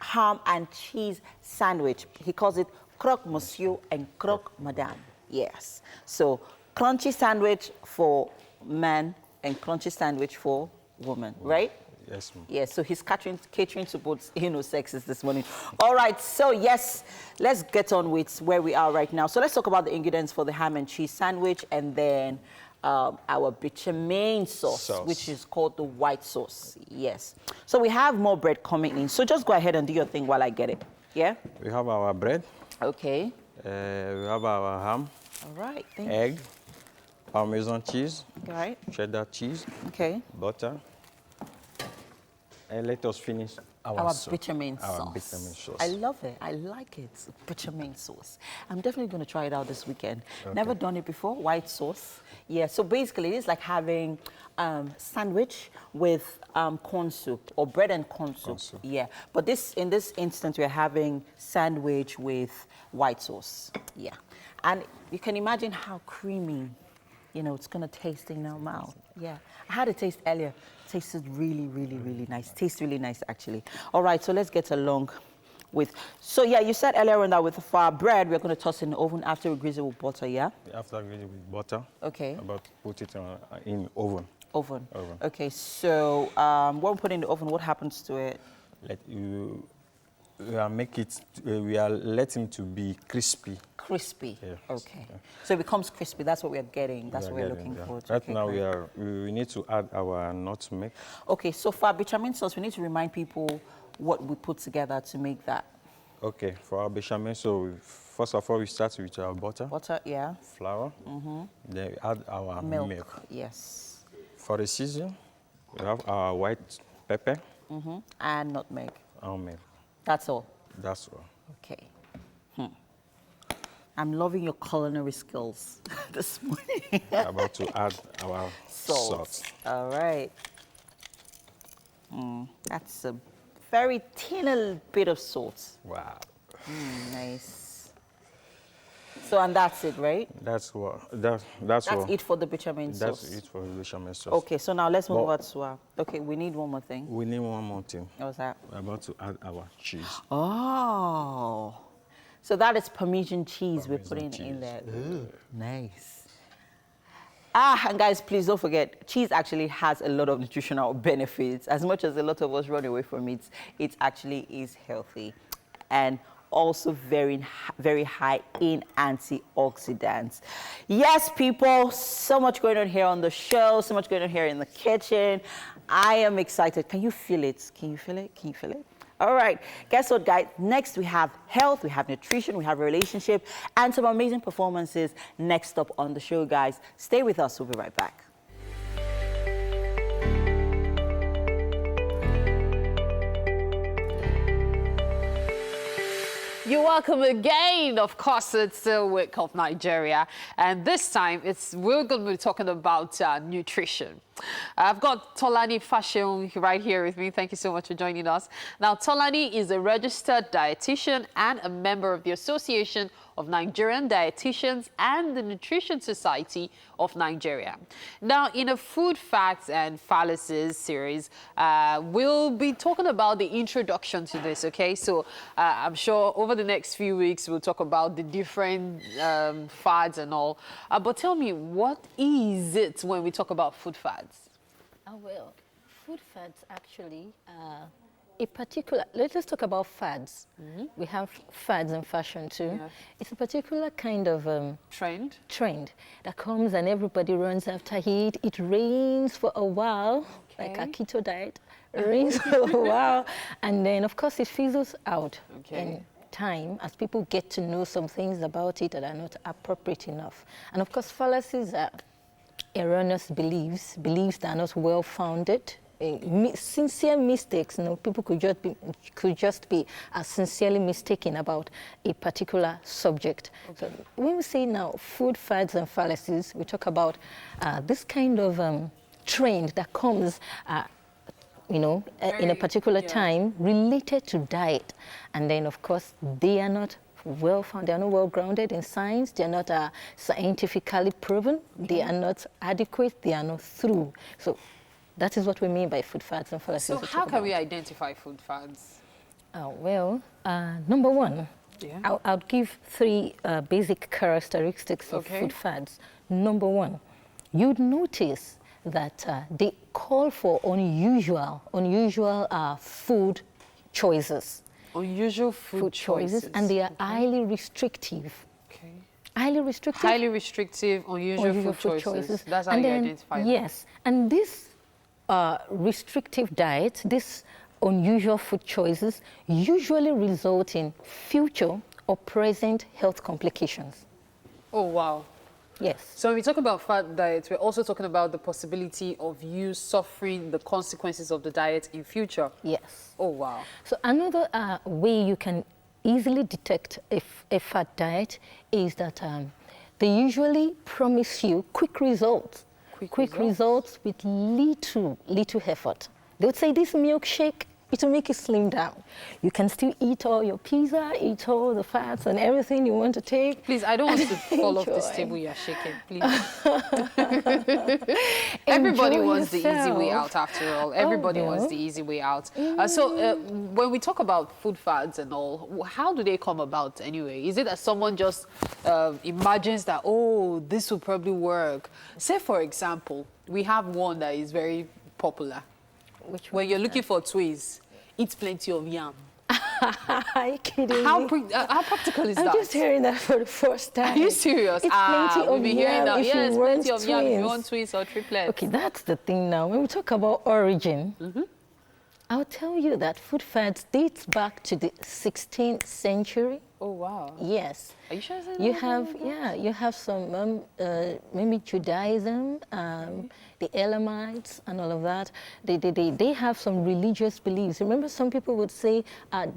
ham and cheese sandwich. He calls it croque monsieur and croque madame. Yes. So crunchy sandwich for men and crunchy sandwich for women, right? Yes, ma'am. Yes, so he's catering to both, sexes this morning. All right, so yes, let's get on with where we are right now. So let's talk about the ingredients for the ham and cheese sandwich, and then our bechamel sauce, which is called the white sauce. Yes. So we have more bread coming in. So just go ahead and do your thing while I get it. Yeah? We have our bread. Okay. We have our ham. All right. Egg. Parmesan cheese. All right. Cheddar cheese. Okay. Butter. And let us finish our bechamel sauce. Our bechamel sauce. I love it. I like it. Bechamel sauce. I'm definitely going to try it out this weekend. Okay. Never done it before. White sauce. Yeah. So basically, it is like having sandwich with corn soup or bread and corn soup. Yeah. But in this instance, we're having sandwich with white sauce. Yeah. And you can imagine how creamy, it's going to taste in our mouth. Yeah. I had a taste earlier. Tasted really, really, really nice. Tastes really nice, actually. All right, so let's get along with... So, yeah, you said earlier on that with our bread, we're going to toss in the oven after we grease it with butter, yeah? After grease it with butter. Okay. About put it in oven. Oven. Okay, so when we put it in the oven, what happens to it? We are letting it to be crispy. Crispy. Yes. Okay. Yeah. So it becomes crispy. That's what we are getting. That's what we're looking for. Right now we need to add our nutmeg. Okay. So for our bechamel sauce, we need to remind people what we put together to make that. Okay. For our bechamel, so first of all we start with our butter. Butter, yeah. Flour. Then we add our milk. Yes. For the season, we have our white pepper. And nutmeg. Milk. That's all? That's all. Okay. I'm loving your culinary skills this morning. We're about to add our salt. All right. That's a very thin bit of salt. Wow. Nice. So, and that's it, right? That's it for the bechamel sauce. That's it for the bechamel sauce. Okay, so now let's move over to our... Okay, we need one more thing. We need one more thing. What's that? We're about to add our cheese. Oh. So that is Parmesan cheese we're putting in there. Ooh, nice. And guys, please don't forget, cheese actually has a lot of nutritional benefits. As much as a lot of us run away from it, it actually is healthy. And also very, very high in antioxidants. Yes, people, so much going on here on the show, so much going on here in the kitchen. I am excited. Can you feel it? Can you feel it? Can you feel it? All right, guess what, guys? Next, we have health, we have nutrition, we have relationship, and some amazing performances next up on the show, guys. Stay with us. We'll be right back. You're welcome again. Of course, it's still Wake Up Nigeria. And this time, we're going to be talking about nutrition. I've got Tolani Fashion right here with me. Thank you so much for joining us. Now, Tolani is a registered dietitian and a member of the Association of Nigerian Dietitians and the Nutrition Society of Nigeria. Now, in a Food Facts and Fallacies series, we'll be talking about the introduction to this, okay? So I'm sure over the next few weeks, we'll talk about the different fads and all. But tell me, what is it when we talk about food fads? Well, food fads actually a particular, let us talk about fads. We have fads in fashion too. Yeah. It's a particular kind of trend that comes and everybody runs after it. It reigns for a while, like a keto diet, reigns for a while, and then of course it fizzles out in time as people get to know some things about it that are not appropriate enough. And of course fallacies are erroneous beliefs that are not well-founded, sincere mistakes. People could just be sincerely mistaken about a particular subject. So when we say now food fads and fallacies, we talk about this kind of trend that comes in a particular time related to diet. And then, of course, they are not well-founded, they are not well-grounded in science, they are not scientifically proven, they are not adequate, they are not through. So that is what we mean by food fads and fallacies. So how can we identify food fads? Well, number one, I'll give three basic characteristics of food fads. Number one, you'd notice that they call for unusual food choices. Unusual food choices. And they are highly restrictive. Okay. Highly restrictive. Highly restrictive, unusual food choices. That's how you identify them. Yes. And this restrictive diet, this unusual food choices, usually result in future or present health complications. Oh, wow. Yes. So when we talk about fad diets, we're also talking about the possibility of you suffering the consequences of the diet in future. Yes. Oh, wow. So another way you can easily detect a fad diet is that they usually promise you quick results. Quick results with little effort. They would say this milkshake, it will make you slim down. You can still eat all your pizza, eat all the fats and everything you want to take. Please, I don't want to fall off this table you're shaking, please. Everybody wants the easy way out after all. Everybody wants the easy way out. So when we talk about food fads and all, how do they come about anyway? Is it that someone just imagines that, oh, this will probably work? Say, for example, we have one that is very popular. When you're looking for twins, eat plenty of yam. Are you kidding me? How practical is that? I'm just hearing that for the first time. Are you serious? It's plenty of yam if you want plenty of yam if you want twins or triplets. Okay, that's the thing now. When we talk about origin, I'll tell you that food fads dates back to the 16th century. Oh, wow. Yes. Are you sure? You have some maybe Judaism, the Elamites and all of that. They have some religious beliefs. Remember, some people would say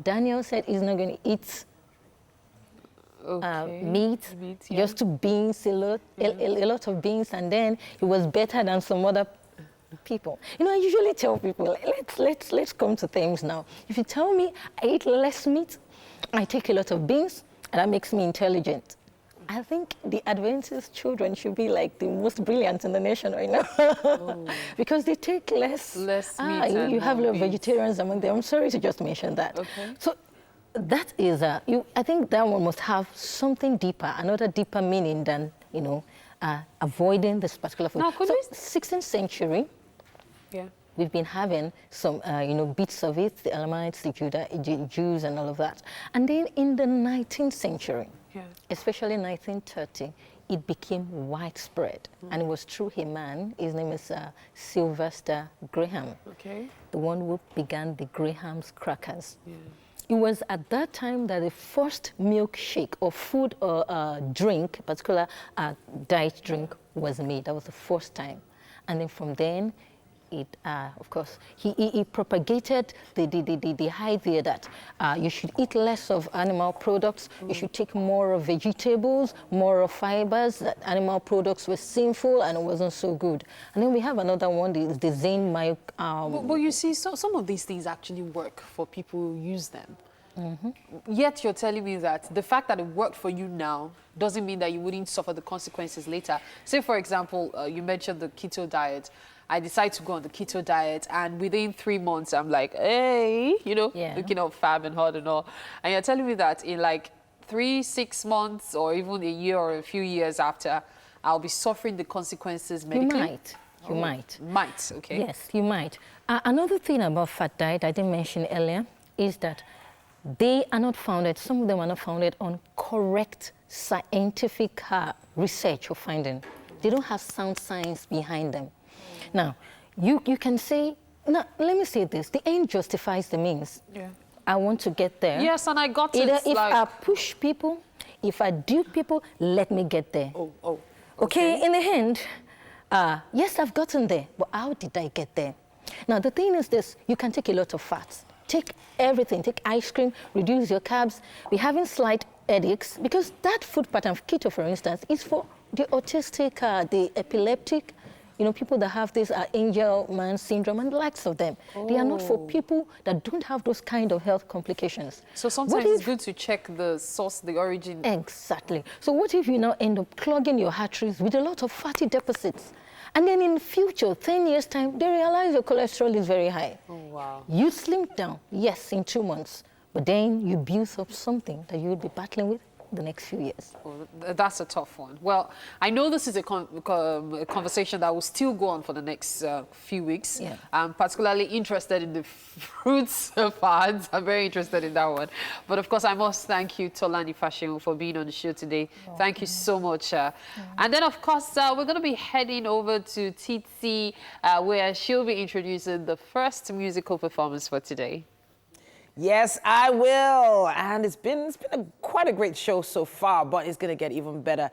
Daniel said he's not going to eat meat, just to beans, a lot of beans, and then he was better than some other people. I usually tell people, let's come to things now. If you tell me I eat less meat, I take a lot of beans, and that makes me intelligent. I think the Adventist children should be like the most brilliant in the nation right now. Because they take less meat. You have a lot of vegetarians among them. I'm sorry to just mention that. Okay. So that is, I think that one must have something deeper, another deeper meaning than, avoiding this particular food. Now, so 16th century, we've been having some, bits of it, the Elamites, the Jews, and all of that. And then in the 19th century, especially 1930, it became widespread. And it was through a man, his name is Sylvester Graham, the one who began the Graham's Crackers. It was at that time that the first milkshake or food or drink, particular diet drink, was made. That was the first time. And then from then, it, of course, he propagated the idea that you should eat less of animal products, you should take more of vegetables, more of fibers, that animal products were sinful and it wasn't so good. And then we have another one, the Zen milk. But you see, some of these things actually work for people who use them. Yet you're telling me that the fact that it worked for you now doesn't mean that you wouldn't suffer the consequences later. Say, for example, you mentioned the keto diet. I decide to go on the keto diet, and within 3 months, I'm like, hey, looking up fab and hot and all. And you're telling me that in like 3, 6 months, or even a year or a few years after, I'll be suffering the consequences medically? You might. Might, okay. Yes, you might. Another thing about fat diet I didn't mention earlier is that they are not founded, some of them are not founded on correct scientific research or finding. They don't have sound science behind them. Now, you can say, now, let me say this, the end justifies the means. I want to get there. Yes, and I got it. Either if I push people, if I dupe people, let me get there. Okay, in the end, yes, I've gotten there, but how did I get there? Now, the thing is this, you can take a lot of fats. Take everything, take ice cream, reduce your carbs. We're having slight headaches because that food pattern of keto, for instance, is for the autistic, the epileptic, people that have this Angelman syndrome and the likes of them. They are not for people that don't have those kind of health complications. So sometimes it's good to check the source, the origin. Exactly. So what if you now end up clogging your arteries with a lot of fatty deposits? And then in the future, 10 years' time, they realize your cholesterol is very high. Oh, wow. You slim down, yes, in 2 months, but then you build up something that you will be battling with the next few years. Well, that's a tough one. Well, I know this is a conversation that will still go on for the next few weeks. I'm particularly interested in the fruits fads. I'm very interested in that one. But of course, I must thank you, Tolani Fashion, for being on the show today. Thank you so much. And then, of course, we're going to be heading over to Titi, where she'll be introducing the first musical performance for today. Yes, I will. And it's been quite a great show so far, but it's going to get even better.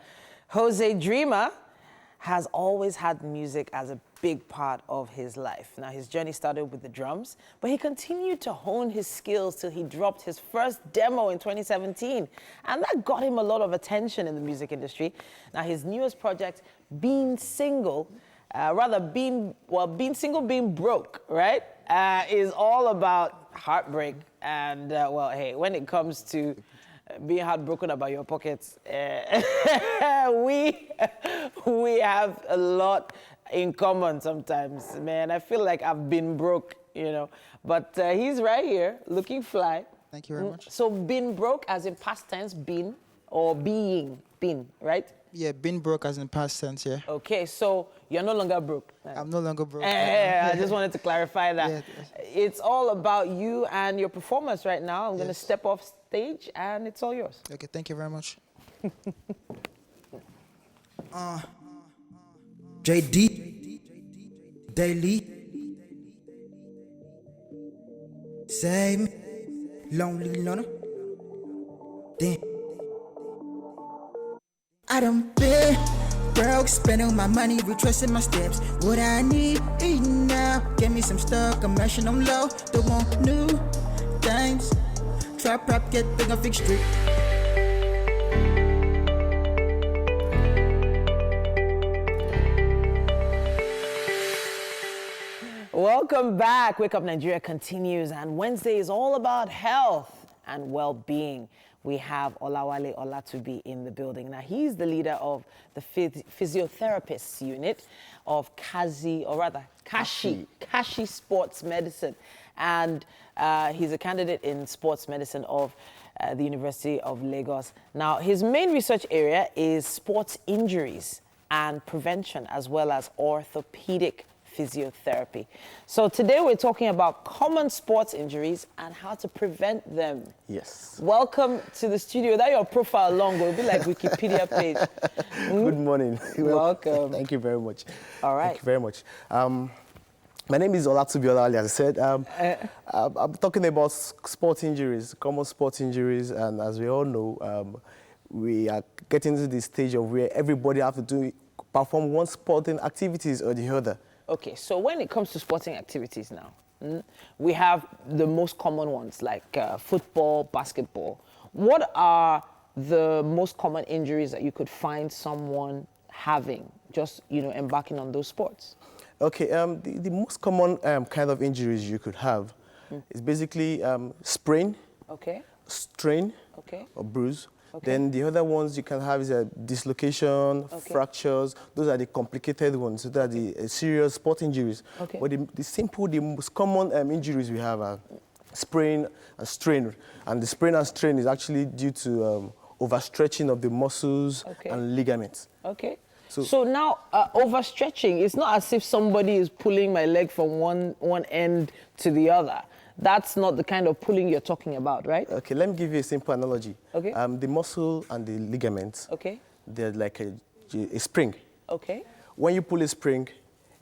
Jose Dreamer has always had music as a big part of his life. Now, his journey started with the drums, but he continued to hone his skills till he dropped his first demo in 2017. And that got him a lot of attention in the music industry. Now, his newest project, Being Single, being broke, right, is all about heartbreak. And, well, hey, when it comes to being heartbroken about your pockets, we have a lot in common sometimes, man. I feel like I've been broke, But he's right here, looking fly. Thank you very much. So been broke as in past tense, been, or being, been, right? Yeah, been broke as in past tense, yeah. Okay, so you're no longer broke. I'm no longer broke. I just wanted to clarify that. Yeah. It's all about you and your performance right now. I'm going to step off stage and it's all yours. Okay, thank you very much. JD Daily Same Lonely Loner Damn I done been broke, spending my money, retracing my steps. What I need now, get me some stuff, I'm mashing on low. Don't want new things. Trap rap, get big and fix street. Welcome back. Wake Up Nigeria continues, and Wednesday is all about health and well-being. We have Olawale Olatubi in the building. Now, he's the leader of the physiotherapists unit of Kashi Sports Medicine. And he's a candidate in sports medicine of the University of Lagos. Now, his main research area is sports injuries and prevention, as well as orthopedic physiotherapy. So today we're talking about common sports injuries and how to prevent them. Yes. Welcome to the studio. That your profile long will be like Wikipedia page. Good morning. Welcome. Thank you very much. All right. Thank you very much. My name is Olatubiola, as I said. I'm talking about sport injuries, common sport injuries, and as we all know, we are getting to the stage of where everybody have to perform one sporting activities or the other. Okay, so when it comes to sporting activities now, we have the most common ones like football, basketball. What are the most common injuries that you could find someone having just, embarking on those sports? Okay, the most common kind of injuries you could have is basically sprain, okay, strain, okay, or bruise. Okay. Then the other ones you can have is a dislocation, fractures. Those are the complicated ones. So that are the serious sport injuries. Okay. But the most common injuries we have are sprain and strain. And the sprain and strain is actually due to overstretching of the muscles and ligaments. Okay. So now, overstretching, it's not as if somebody is pulling my leg from one end to the other. That's not the kind of pulling you're talking about, right? Okay, let me give you a simple analogy. Okay. The muscle and the ligaments, they're like a spring. Okay. When you pull a spring,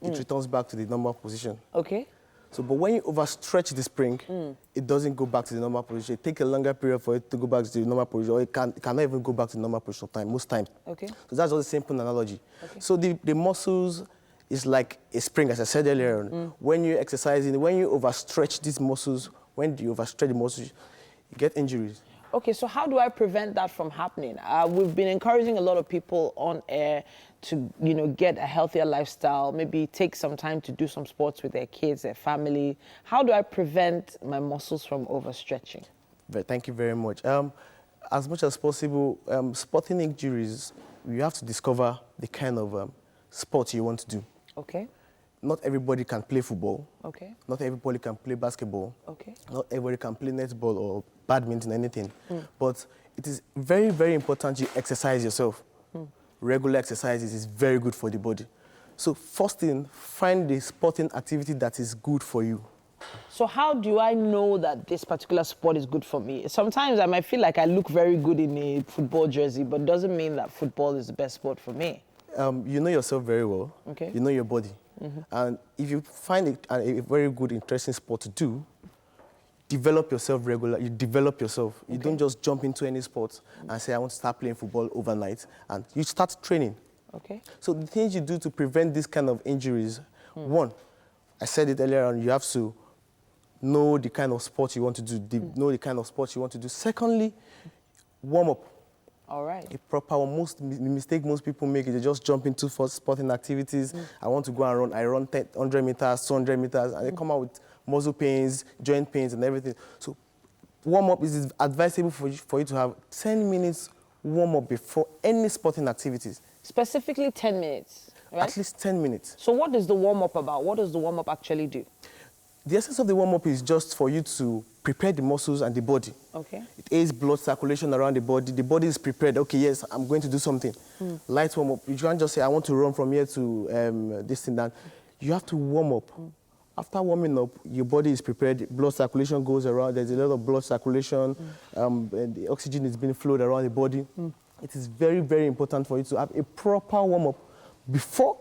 it returns back to the normal position. Okay. So, but when you overstretch the spring, it doesn't go back to the normal position. It takes a longer period for it to go back to the normal position, or it cannot even go back to the normal position most times. Okay. So that's just a simple analogy. Okay. So the muscles is like a spring, as I said earlier on. When you're exercising, when you overstretch these muscles, when you overstretch the muscles, you get injuries. Okay, so how do I prevent that from happening? We've been encouraging a lot of people on air to, get a healthier lifestyle, maybe take some time to do some sports with their kids, their family. How do I prevent my muscles from overstretching? Thank you very much. As much as possible, sporting injuries, you have to discover the kind of sport you want to do. Okay. Not everybody can play football. Okay. Not everybody can play basketball. Okay. Not everybody can play netball or badminton, anything. But it is very, very important you exercise yourself. Regular exercises is very good for the body. So first thing, find the sporting activity that is good for you. So how do I know that this particular sport is good for me? Sometimes I might feel like I look very good in a football jersey, but it doesn't mean that football is the best sport for me. You know yourself very well. Okay. You know your body. And if you find it a very good, interesting sport to do, develop yourself regularly. You develop yourself. You don't just jump into any sport and say, I want to start playing football overnight. And you start training. Okay. So the things you do to prevent this kind of injuries, one, I said it earlier on, you have to know the kind of sport you want to do, know the kind of sport you want to do. Secondly, warm up. All right. A proper one. The mistake most people make is they just jump into sporting activities. I want to go and run. I run 100 meters, 200 meters, and they come out with muscle pains, joint pains, and everything. So warm up is advisable for you to have 10 minutes warm up before any sporting activities. Specifically 10 minutes, right? At least 10 minutes. So what is the warm up about? What does the warm up actually do? The essence of the warm up is just for you to prepare the muscles and the body. Okay. It aids blood circulation around the body. The body is prepared. Okay, yes, I'm going to do something. Light warm up. You can't just say, I want to run from here to this thing, that. You have to warm up. After warming up, your body is prepared. Blood circulation goes around. There's a lot of blood circulation. And the oxygen is being flowed around the body. It is very, very important for you to have a proper warm up before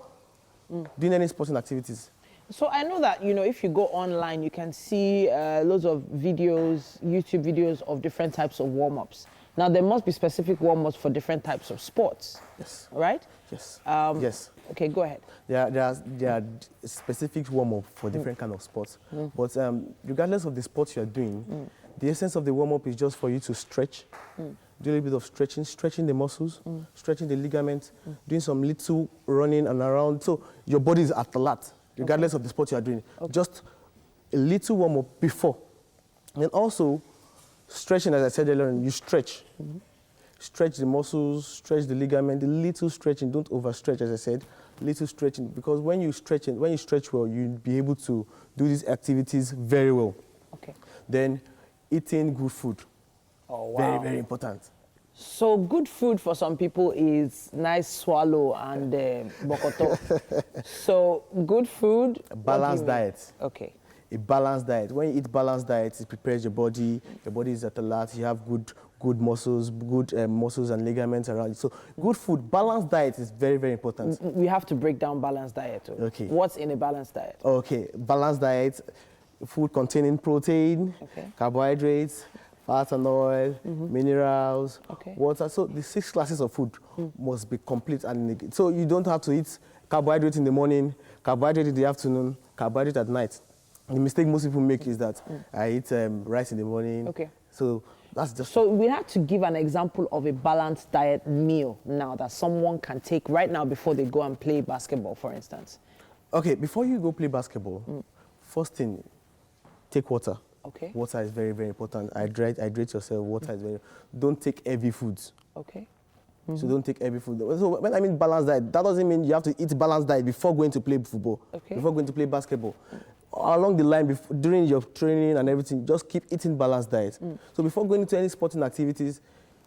doing any sporting activities. So I know that, if you go online, you can see loads of videos, YouTube videos of different types of warm-ups. Now, there must be specific warm-ups for different types of sports. Yes. Right? Yes. Yes. Okay, go ahead. There are specific warm-up for different kind of sports. But regardless of the sport you are doing, the essence of the warm-up is just for you to stretch, do a little bit of stretching the muscles, stretching the ligaments, doing some little running and around. So your body is at alert. Regardless of the sport you are doing. Just a little warm-up before. And also, stretching, as I said earlier, you stretch. Stretch the muscles, stretch the ligament, a little stretching. Don't overstretch, as I said. Little stretching, because when you stretch well, you'll be able to do these activities very well. Okay. Then, eating good food. Oh, wow. Very, very important. So good food for some people is nice swallow and bokoto. So good food. Balanced diet. Okay. A balanced diet. When you eat balanced diet, it prepares your body. Your body is at alert. You have good muscles, muscles and ligaments around you. So good food, balanced diet is very, very important. We have to break down balanced diet. Okay. What's in a balanced diet? Okay, balanced diet, food containing protein, carbohydrates, fat and oil, minerals, water. So the 6 classes of food must be complete. And so you don't have to eat carbohydrate in the morning, carbohydrate in the afternoon, carbohydrate at night. The mistake most people make is that I eat rice in the morning. Okay. So that's just... So we have to give an example of a balanced diet meal now that someone can take right now before they go and play basketball, for instance. Okay, before you go play basketball, first thing, take water. Okay. Water is very, very important. Hydrate yourself. Water is very... Don't take heavy foods. Okay. So don't take heavy food. So when I mean balanced diet, that doesn't mean you have to eat balanced diet before going to play football, before going to play basketball. Along the line, during your training and everything, just keep eating balanced diet. So before going into any sporting activities,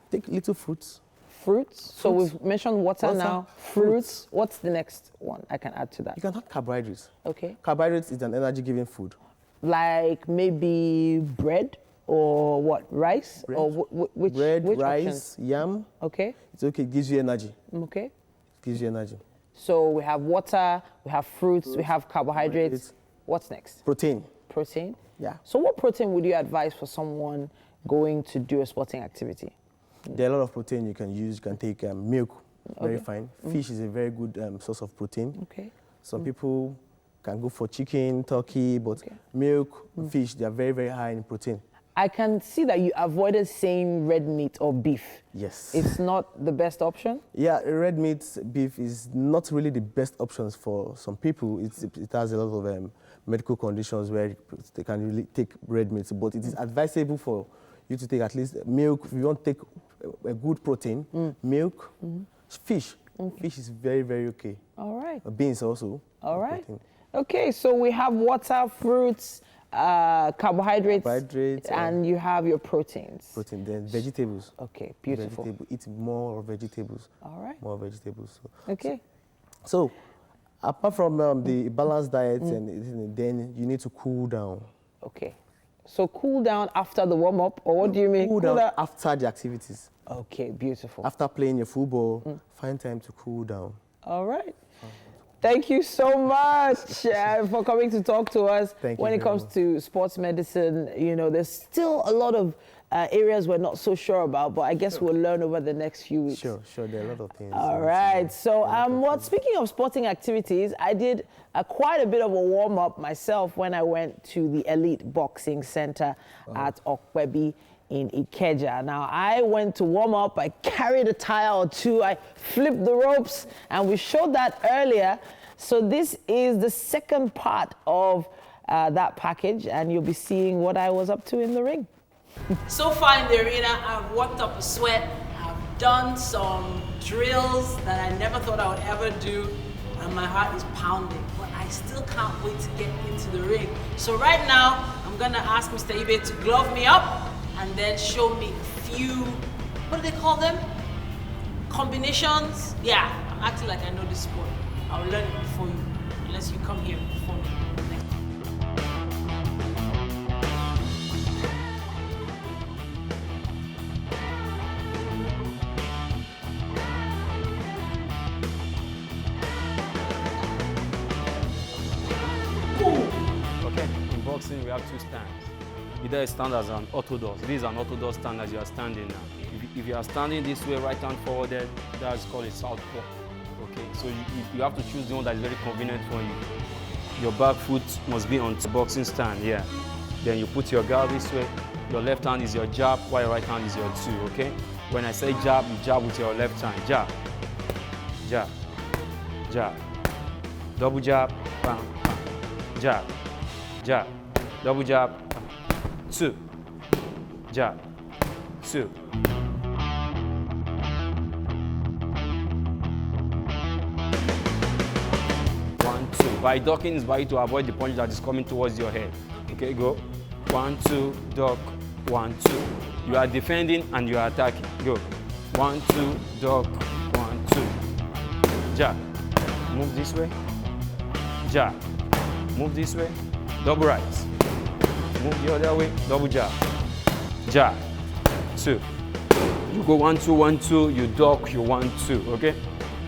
take little fruits. Fruits? So we've mentioned water now. Fruits. What's the next one I can add to that? You can have carbohydrates. Okay. Carbohydrates is an energy-giving food. Like maybe bread or what? Rice? Bread. Or which rice, options? yam. Okay. It's okay. It gives you energy. Okay. It gives you energy. So we have water, we have fruits, we have carbohydrates. What's next? Protein. Protein? Yeah. So what protein would you advise for someone going to do a sporting activity? There are a lot of protein you can use. You can take milk, very fine. Fish is a very good source of protein. Okay. Some people can go for chicken, turkey, but milk, fish, they are very, very high in protein. I can see that you avoided saying red meat or beef. Yes. It's not the best option? Yeah, red meat, beef is not really the best options for some people. It has a lot of medical conditions where they can really take red meat, but it is advisable for you to take at least milk. If you want to take a good protein, milk, fish. Fish is very, very okay. All right. Beans also. All right. Protein. Okay, so we have water, fruits, carbohydrates, and you have your proteins. Protein, then vegetables. Okay, beautiful. Eat more vegetables. All right. More vegetables. Okay. So apart from the balanced diet, and then you need to cool down. Okay. So cool down after the warm-up, or what do you mean? Cool down after the activities. Okay, beautiful. After playing your football, find time to cool down. All right. Thank you so much for coming to talk to us. When it comes to sports medicine, you know, there's still a lot of areas we're not so sure about, but I guess we'll learn over the next few weeks. Sure, there are a lot of things. All right. So, speaking of sporting activities, I did quite a bit of a warm-up myself when I went to the Elite Boxing Center at Okwebi in Ikeja. Now, I went to warm up, I carried a tire or two, I flipped the ropes, and we showed that earlier. So this is the second part of that package, and you'll be seeing what I was up to in the ring. So far in the arena, I've worked up a sweat, I've done some drills that I never thought I would ever do, and my heart is pounding, but I still can't wait to get into the ring. So right now, I'm gonna ask Mr. Ibe to glove me up, and then show me a few, what do they call them? Combinations? Yeah, I'm acting like I know this sport. I'll learn it before you, unless you come here before me. Okay, in boxing we have 2 stands. Either a stand as an orthodox. This is an orthodox stand as you are standing now. If you are standing this way, right hand forwarded, that's called a southpaw. Okay, so you have to choose the one that is very convenient for you. Your back foot must be on the boxing stand, yeah. Then you put your guard this way. Your left hand is your jab, while your right hand is your 2, okay? When I say jab, you jab with your left hand. Jab, jab, jab. Double jab, bam, bam. Jab, jab, double jab, 2, jab, 2. By ducking is by you to avoid the punch that is coming towards your head. Okay, go. 1, 2, duck, 1, 2. You are defending and you are attacking. Go. 1, 2, dog, 1, 2. Jab. Move this way. Jab. Move this way. Double right. Move the other way. Double jab. Jab. 2. You go 1, 2, 1, 2. You duck. You 1, 2. Okay.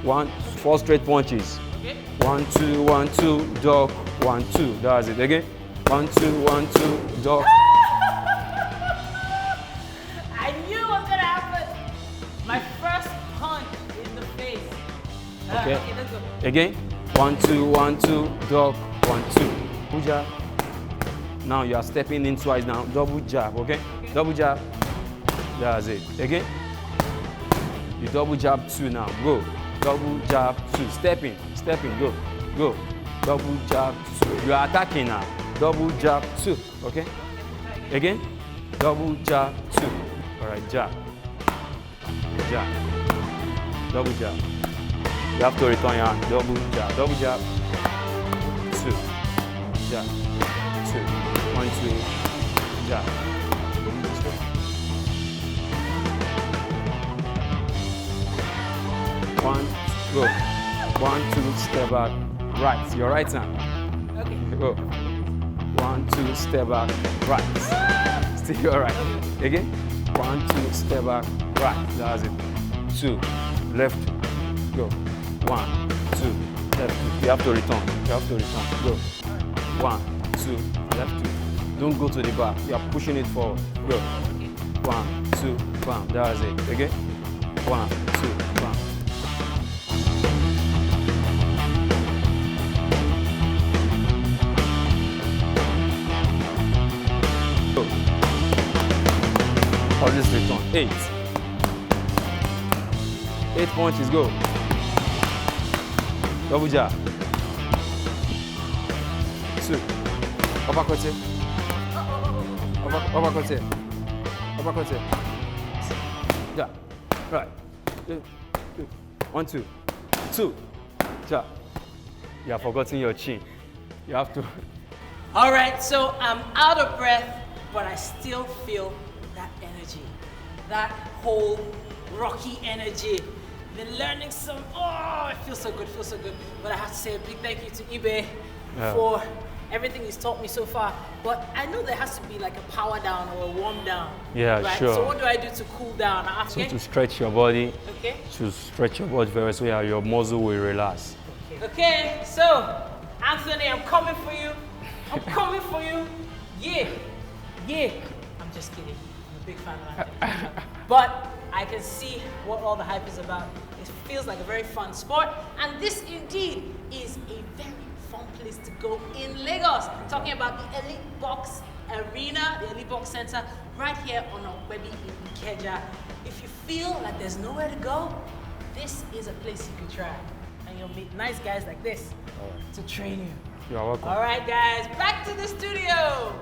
4 straight punches. Okay. 1, 2, 1, 2. Duck. 1, 2. That's it. Again. 1, 2, 1, 2. Duck. I knew it was gonna happen. My first punch in the face. Okay. Okay, let's go. Again. 1, 2, 1, 2. Duck. 1, 2. Double jab. Now you are stepping in twice now. Double jab. Okay. Double jab. That's it. Again. You double jab 2 now. Go. Double jab 2. Step in. Step in. Go. Go. Double jab 2. You are attacking now. Double jab 2. Okay. Again. Double jab 2. All right. Jab. Jab. Double jab. You have to return your hand. Double jab. Double jab. 2. Jab. 2. 1, 2. Jab. This way. 1, go. 1, 2, step back. Right. Your right hand. Okay. Go. 1, 2, step back. Right. Still your right. Again. 1, 2, step back. Right. That's it. 2. Left. Go. 1, 2. Left. You have to return. You have to return. Go. 1, 2. Left. 2. Don't go to the back. You are pushing it forward. Go. 1, 2. Bam. That's it. Again. 1, 2. Bam. Or this return. 8. 8 punches, go. Double jab. 2. Uppercut here. Uppercut here. Uppercut here. Jab. Right. 1, 2. 2. Jab. You have forgotten your chin. You have to. All right, so I'm out of breath, but I still feel that energy, that whole Rocky energy. Been learning some, oh, it feels so good, feels so good. But I have to say a big thank you to eBay for everything he's taught me so far. But I know there has to be like a power down or a warm down. Yeah, right? sure. So what do I do to cool down? So to stretch your body, Okay. to stretch your body very so your muscle will relax. Okay, so Anthony, I'm coming for you. I'm coming for you. Yeah, yeah. I'm just kidding. I'm a big fan of Anthony. But I can see what all the hype is about. It feels like a very fun sport, and this indeed is a very fun place to go in Lagos. Talking about the Elite Box Arena, the Elite Box Center, right here on Okwebi in Ikeja. If you feel like there's nowhere to go, this is a place you can try, and you'll meet nice guys like this to train you. You're welcome. All right, guys, back to the studio.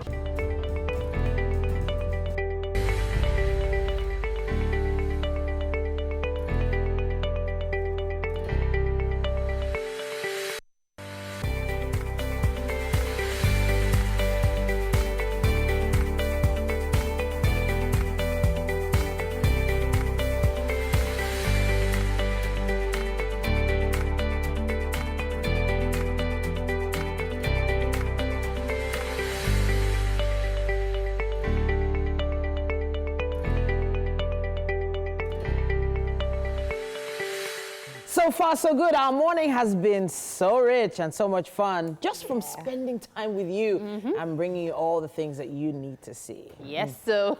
So far, so good. Our morning has been so rich and so much fun just from spending time with you and bringing you all the things that you need to see. Yes, so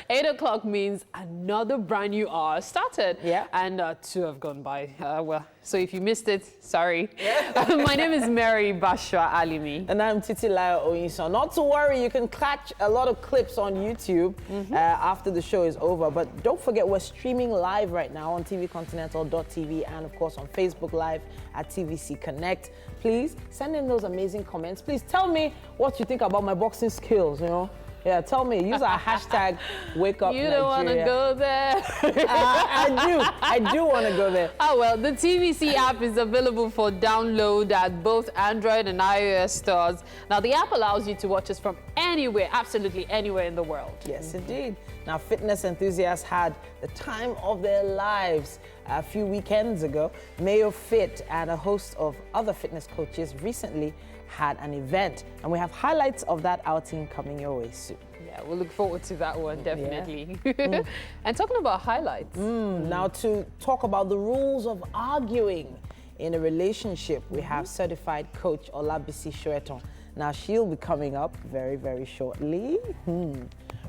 8 o'clock means another brand new hour started. Yeah. And 2 have gone by. Well, so if you missed it, sorry. My name is Mary Bashwa Alimi. And I'm Titilayo Oyinson. Not to worry, you can catch a lot of clips on YouTube after the show is over. But don't forget, we're streaming live right now on tvcontinental.tv and, of course, on Facebook Live at TVC Connect. Please send in those amazing comments. Please tell me what you think about my boxing skills, you know. Yeah, tell me. Use our hashtag #WakeUpNigeria. You don't want to go there. I do want to go there. Oh, well, the TVC app is available for download at both Android and iOS stores. Now, the app allows you to watch us from anywhere, absolutely anywhere in the world. Yes, indeed. Now, fitness enthusiasts had the time of their lives a few weekends ago. Mayo Fit and a host of other fitness coaches recently had an event, and we have highlights of that outing coming your way soon. Yeah, we'll look forward to that one, definitely. Yeah. And talking about highlights. Now, to talk about the rules of arguing in a relationship, we have certified coach Olabisi Shoeton. Now, she'll be coming up very, very shortly.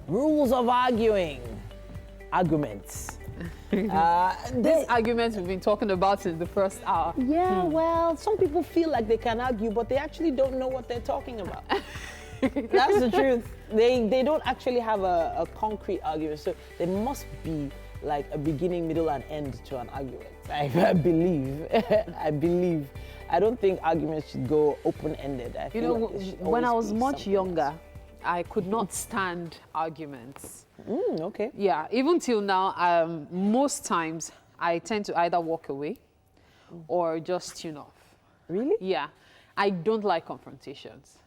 Rules of arguing. Arguments. These arguments we've been talking about in the first hour. Yeah, well, some people feel like they can argue, but they actually don't know what they're talking about. That's the truth. They don't actually have a concrete argument, so there must be like a beginning, middle, and end to an argument. I believe. I believe. I don't think arguments should go open-ended. You know, when I was much younger, I could not stand arguments. Okay. Yeah, even till now, most times I tend to either walk away or just tune off. Really? Yeah. I don't like confrontations.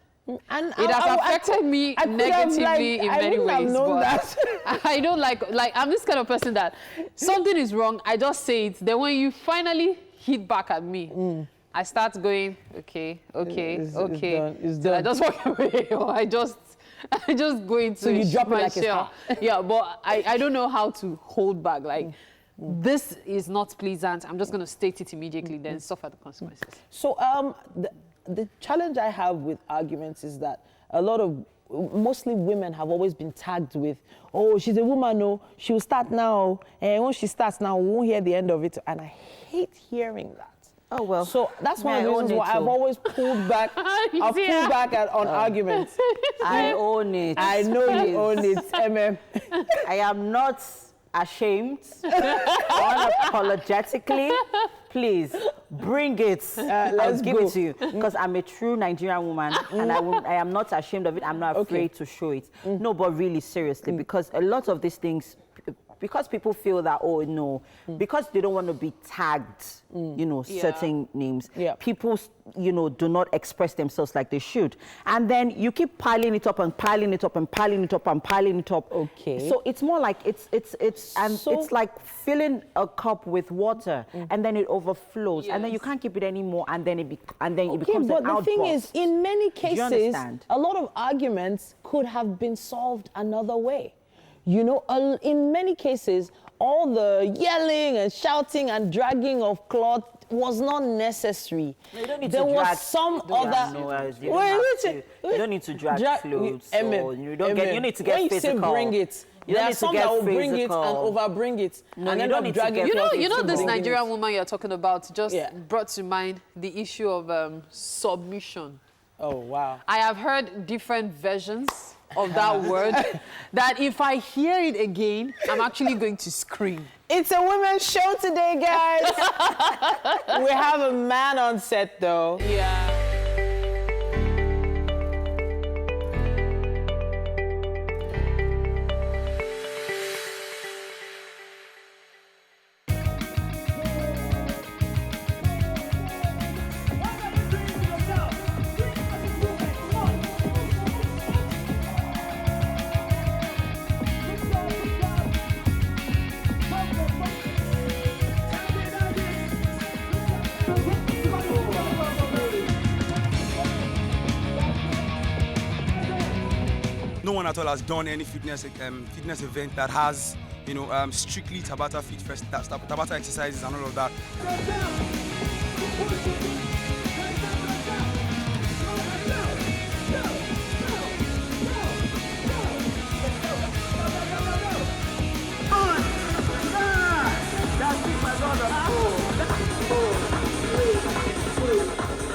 And it has affected me negatively in many ways. But I don't like I'm this kind of person that something is wrong, I just say it. Then when you finally hit back at me, I start going, okay. It's done. I just walk away or I just go into so you drop it like shell. Yeah, but I don't know how to hold back. Like, this is not pleasant. I'm just going to state it immediately, then suffer the consequences. So the challenge I have with arguments is that mostly women have always been tagged with, oh, she's a woman, no, she'll start now, and when she starts now, we won't hear the end of it. And I hate hearing that. Oh, well. So that's one of the reasons why I've always pulled back. I've pulled back on arguments. I own it. I know you own it, MM. I am not ashamed, unapologetically. Please, bring it. I'll give it to you. Because I'm a true Nigerian woman, and I am not ashamed of it. I'm not afraid to show it. No, but really, seriously, because a lot of these things, because people feel that, oh, no, because they don't want to be tagged, you know, certain names, people, you know, do not express themselves like they should. And then you keep piling it up and piling it up and piling it up and piling it up. Okay. So it's more like, it's like filling a cup with water and then it overflows and then you can't keep it anymore and then it becomes an outburst. But the thing is, in many cases, understand? a lot of arguments could have been solved another way. You know, in many cases, all the yelling and shouting and dragging of cloth was not necessary. No, you don't need there to was drag, some other. You don't need to drag clothes. Or you need to get when physical. You say bring it. There are some that will bring it and overbring it. No, and you don't need to get you know this Nigerian woman you're talking about just brought to mind the issue of submission. Oh, wow. I have heard different versions of that word, that if I hear it again, I'm actually going to scream. It's a women's show today, guys. We have a man on set, though. Yeah. No one at all has done any fitness event that has, you know, strictly Tabata Fit Fest, Tabata exercises and all of that.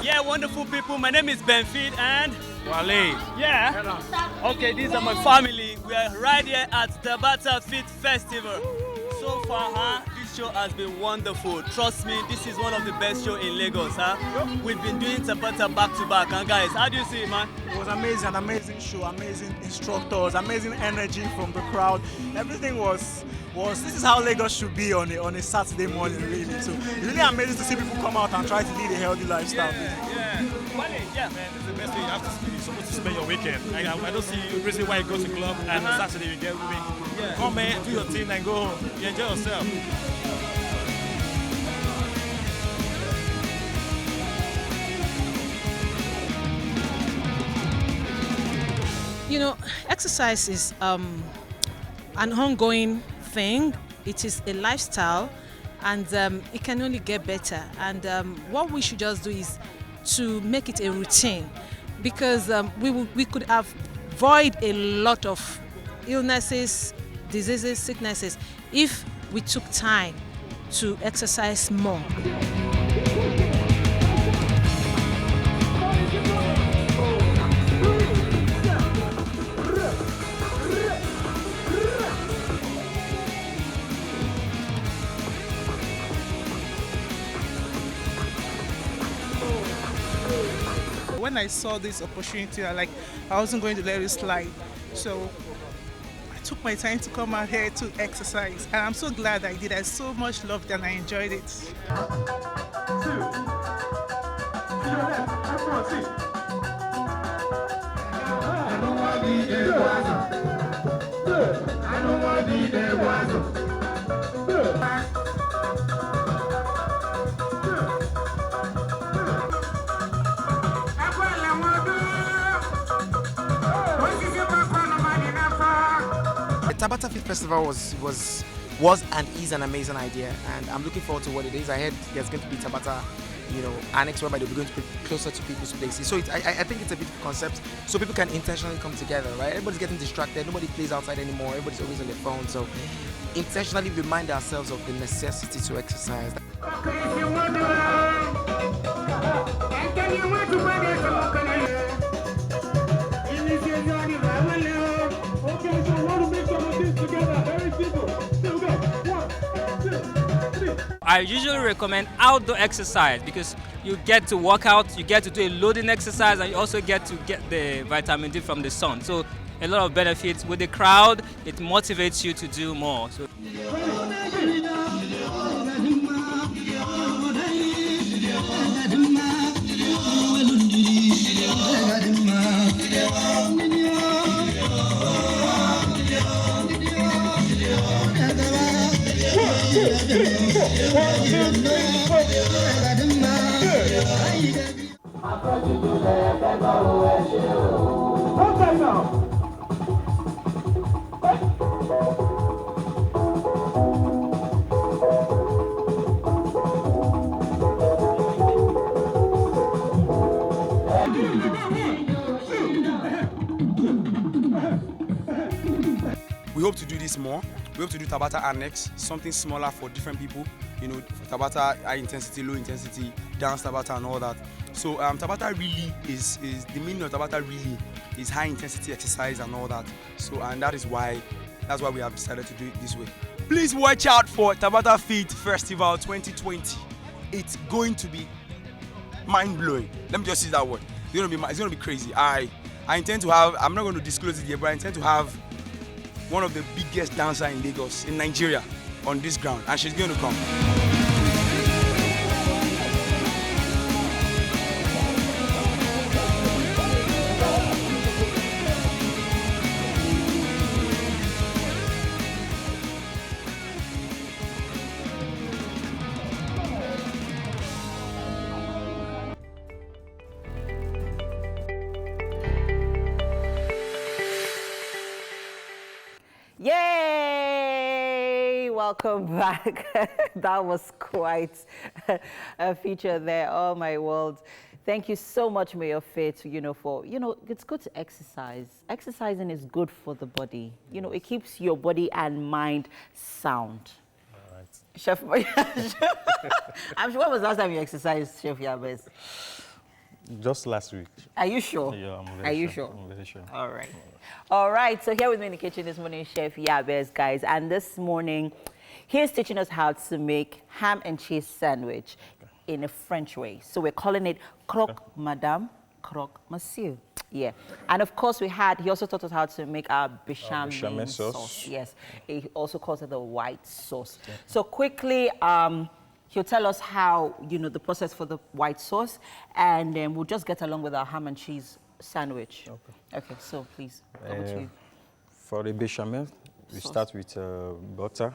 Yeah, wonderful people. My name is Benfit and Wale. Yeah. Okay, these are my family. We are right here at Tabata Fit Festival. So far, this show has been wonderful. Trust me, this is one of the best shows in Lagos. We've been doing Tabata back to back. And guys, how do you see it, man? It was amazing, an amazing show, amazing instructors, amazing energy from the crowd. Everything was this is how Lagos should be on a Saturday morning, really. So it's really amazing to see people come out and try to lead a healthy lifestyle. Yeah. Yeah. Man, it's the best way you have to. You're supposed to spend your weekend. I don't see a reason why you go to club and Saturday you get women. Yeah. Come man, do your thing and go home. You enjoy yourself. You know, exercise is an ongoing thing. It is a lifestyle, and it can only get better. And what we should just do is to make it a routine, because we could avoid a lot of illnesses, diseases, sicknesses if we took time to exercise more. When I saw this opportunity, I wasn't going to let it slide. So I took my time to come out here to exercise, and I'm so glad I did. I so much loved and I enjoyed it. Tabata Fit Festival was and is an amazing idea, and I'm looking forward to what it is. I heard there's going to be Tabata, annex whereby they'll be going to be closer to people's places. So I think it's a beautiful concept, so people can intentionally come together, right? Everybody's getting distracted. Nobody plays outside anymore. Everybody's always on their phone. So intentionally remind ourselves of the necessity to exercise. I usually recommend outdoor exercise because you get to work out, you get to do a loading exercise, and you also get to get the vitamin D from the sun. So a lot of benefits. With the crowd, it motivates you to do more. So. We hope to do this more. We hope to do Tabata Annex, something smaller for different people. For Tabata, high intensity, low intensity, dance Tabata and all that. So Tabata really is the meaning of Tabata really is high intensity exercise and all that. So that's why we have decided to do it this way. Please watch out for Tabata Fit Festival 2020. It's going to be mind-blowing. Let me just use that word. It's going to be crazy. I intend to have, I'm not going to disclose it here, but I intend to have one of the biggest dancers in Lagos, in Nigeria, on this ground, and she's going to come. Yay! Welcome back. That was quite a feature there. Oh my world. Thank you so much, Mayor Faith, it's good to exercise. Exercising is good for the body. It keeps your body and mind sound. All right. Chef, I'm sure when was the last time you exercised, Chef Yabez? Just last week. Are you sure? Yeah, I'm very sure. Are you sure? I'm very sure. All right. All right, so here with me in the kitchen this morning, Chef Yabez, guys. And this morning, he's teaching us how to make ham and cheese sandwich in a French way. So we're calling it croque madame, croque monsieur. Yeah. And of course, he also taught us how to make our bechamel sauce. Yes. He also calls it the white sauce. Yeah. So quickly, He'll tell us how, you know, the process for the white sauce, and then we'll just get along with our ham and cheese sandwich. Okay, so please, over to you. For the bechamel, we start with butter,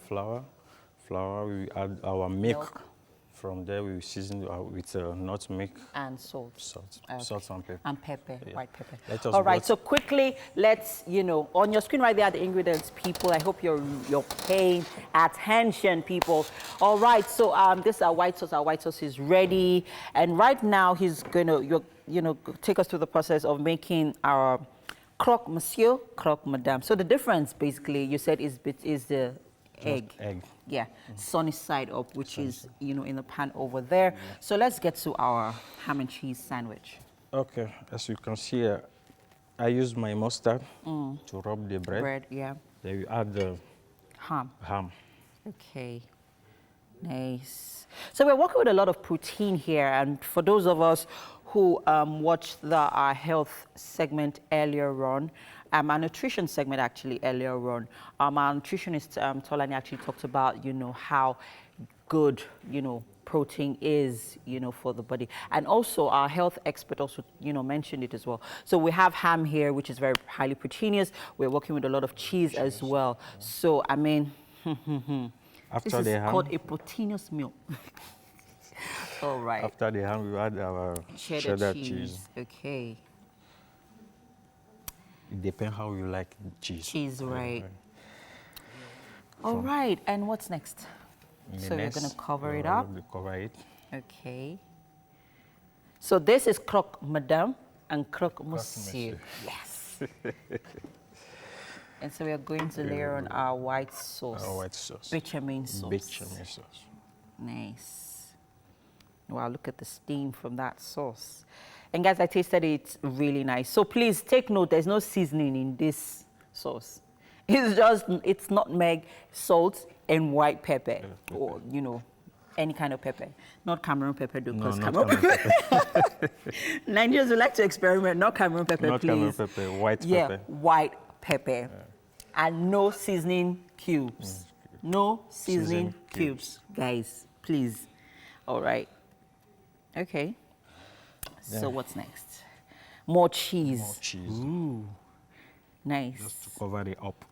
flour, we add our milk. From there, we season with nutmeg and salt. Salt and pepper. And pepper, white pepper. All right, so quickly, let's, you know, on your screen right there are the ingredients, people. I hope you're paying attention, people. All right, so this is our white sauce. Our white sauce is ready, and right now he's gonna, take us through the process of making our croque monsieur, croque madame. So the difference, basically, you said is the egg. Yeah, sunny side up, which is, you know, in the pan over there. So let's get to our ham and cheese sandwich. Okay, as you can see, I use my mustard to rub the bread. Yeah. Then you add the ham. Okay, nice. So we're working with a lot of protein here, and for those of us who watched our health segment earlier on, our nutrition segment actually earlier on, our nutritionist Tolani actually talked about, you know, how good, you know, protein is, you know, for the body. And also our health expert also, you know, mentioned it as well. So we have ham here, which is very highly proteinous. We're working with a lot of cheese as well. So, I mean, this is called a proteinous meal. All right. After the ham, we add our cheddar cheese. Okay. It depends how you like cheese. Cheese, right. All right, and what's next? So we're going to cover it up. Cover it. Okay. So this is croque madame and croque monsieur. Yes. And so we are going to layer on our white sauce. Our white sauce. Bechamel sauce. Bechamel sauce. Nice. Wow, look at the steam from that sauce. And guys, I tasted it, really nice. So please take note, there's no seasoning in this sauce. It's nutmeg, salt, and white pepper, or, you know, any kind of pepper. Not Cameroon pepper, though, because Cameroon pepper. Nigerians would like to experiment, not Cameroon pepper, not please. Cameroon pepper, white pepper. Yeah, white pepper. And no seasoning cubes. No seasoning cubes, guys, please. All right. Okay. So what's next? More cheese. More cheese. Ooh. Nice. Just to cover it up.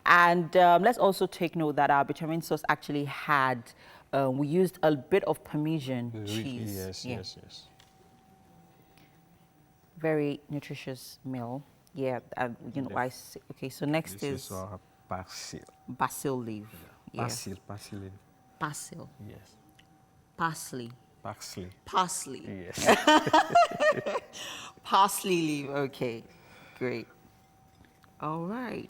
And let's also take note that our bechamel sauce actually had, we used a bit of Parmesan cheese. Yes. Very nutritious meal. Yeah, you know, okay, so next is our basil. Basil leaf. Yeah. Basil leaf. Basil. Yes. Parsley. Parsley. Yes. Parsley leaf. Okay, great. All right.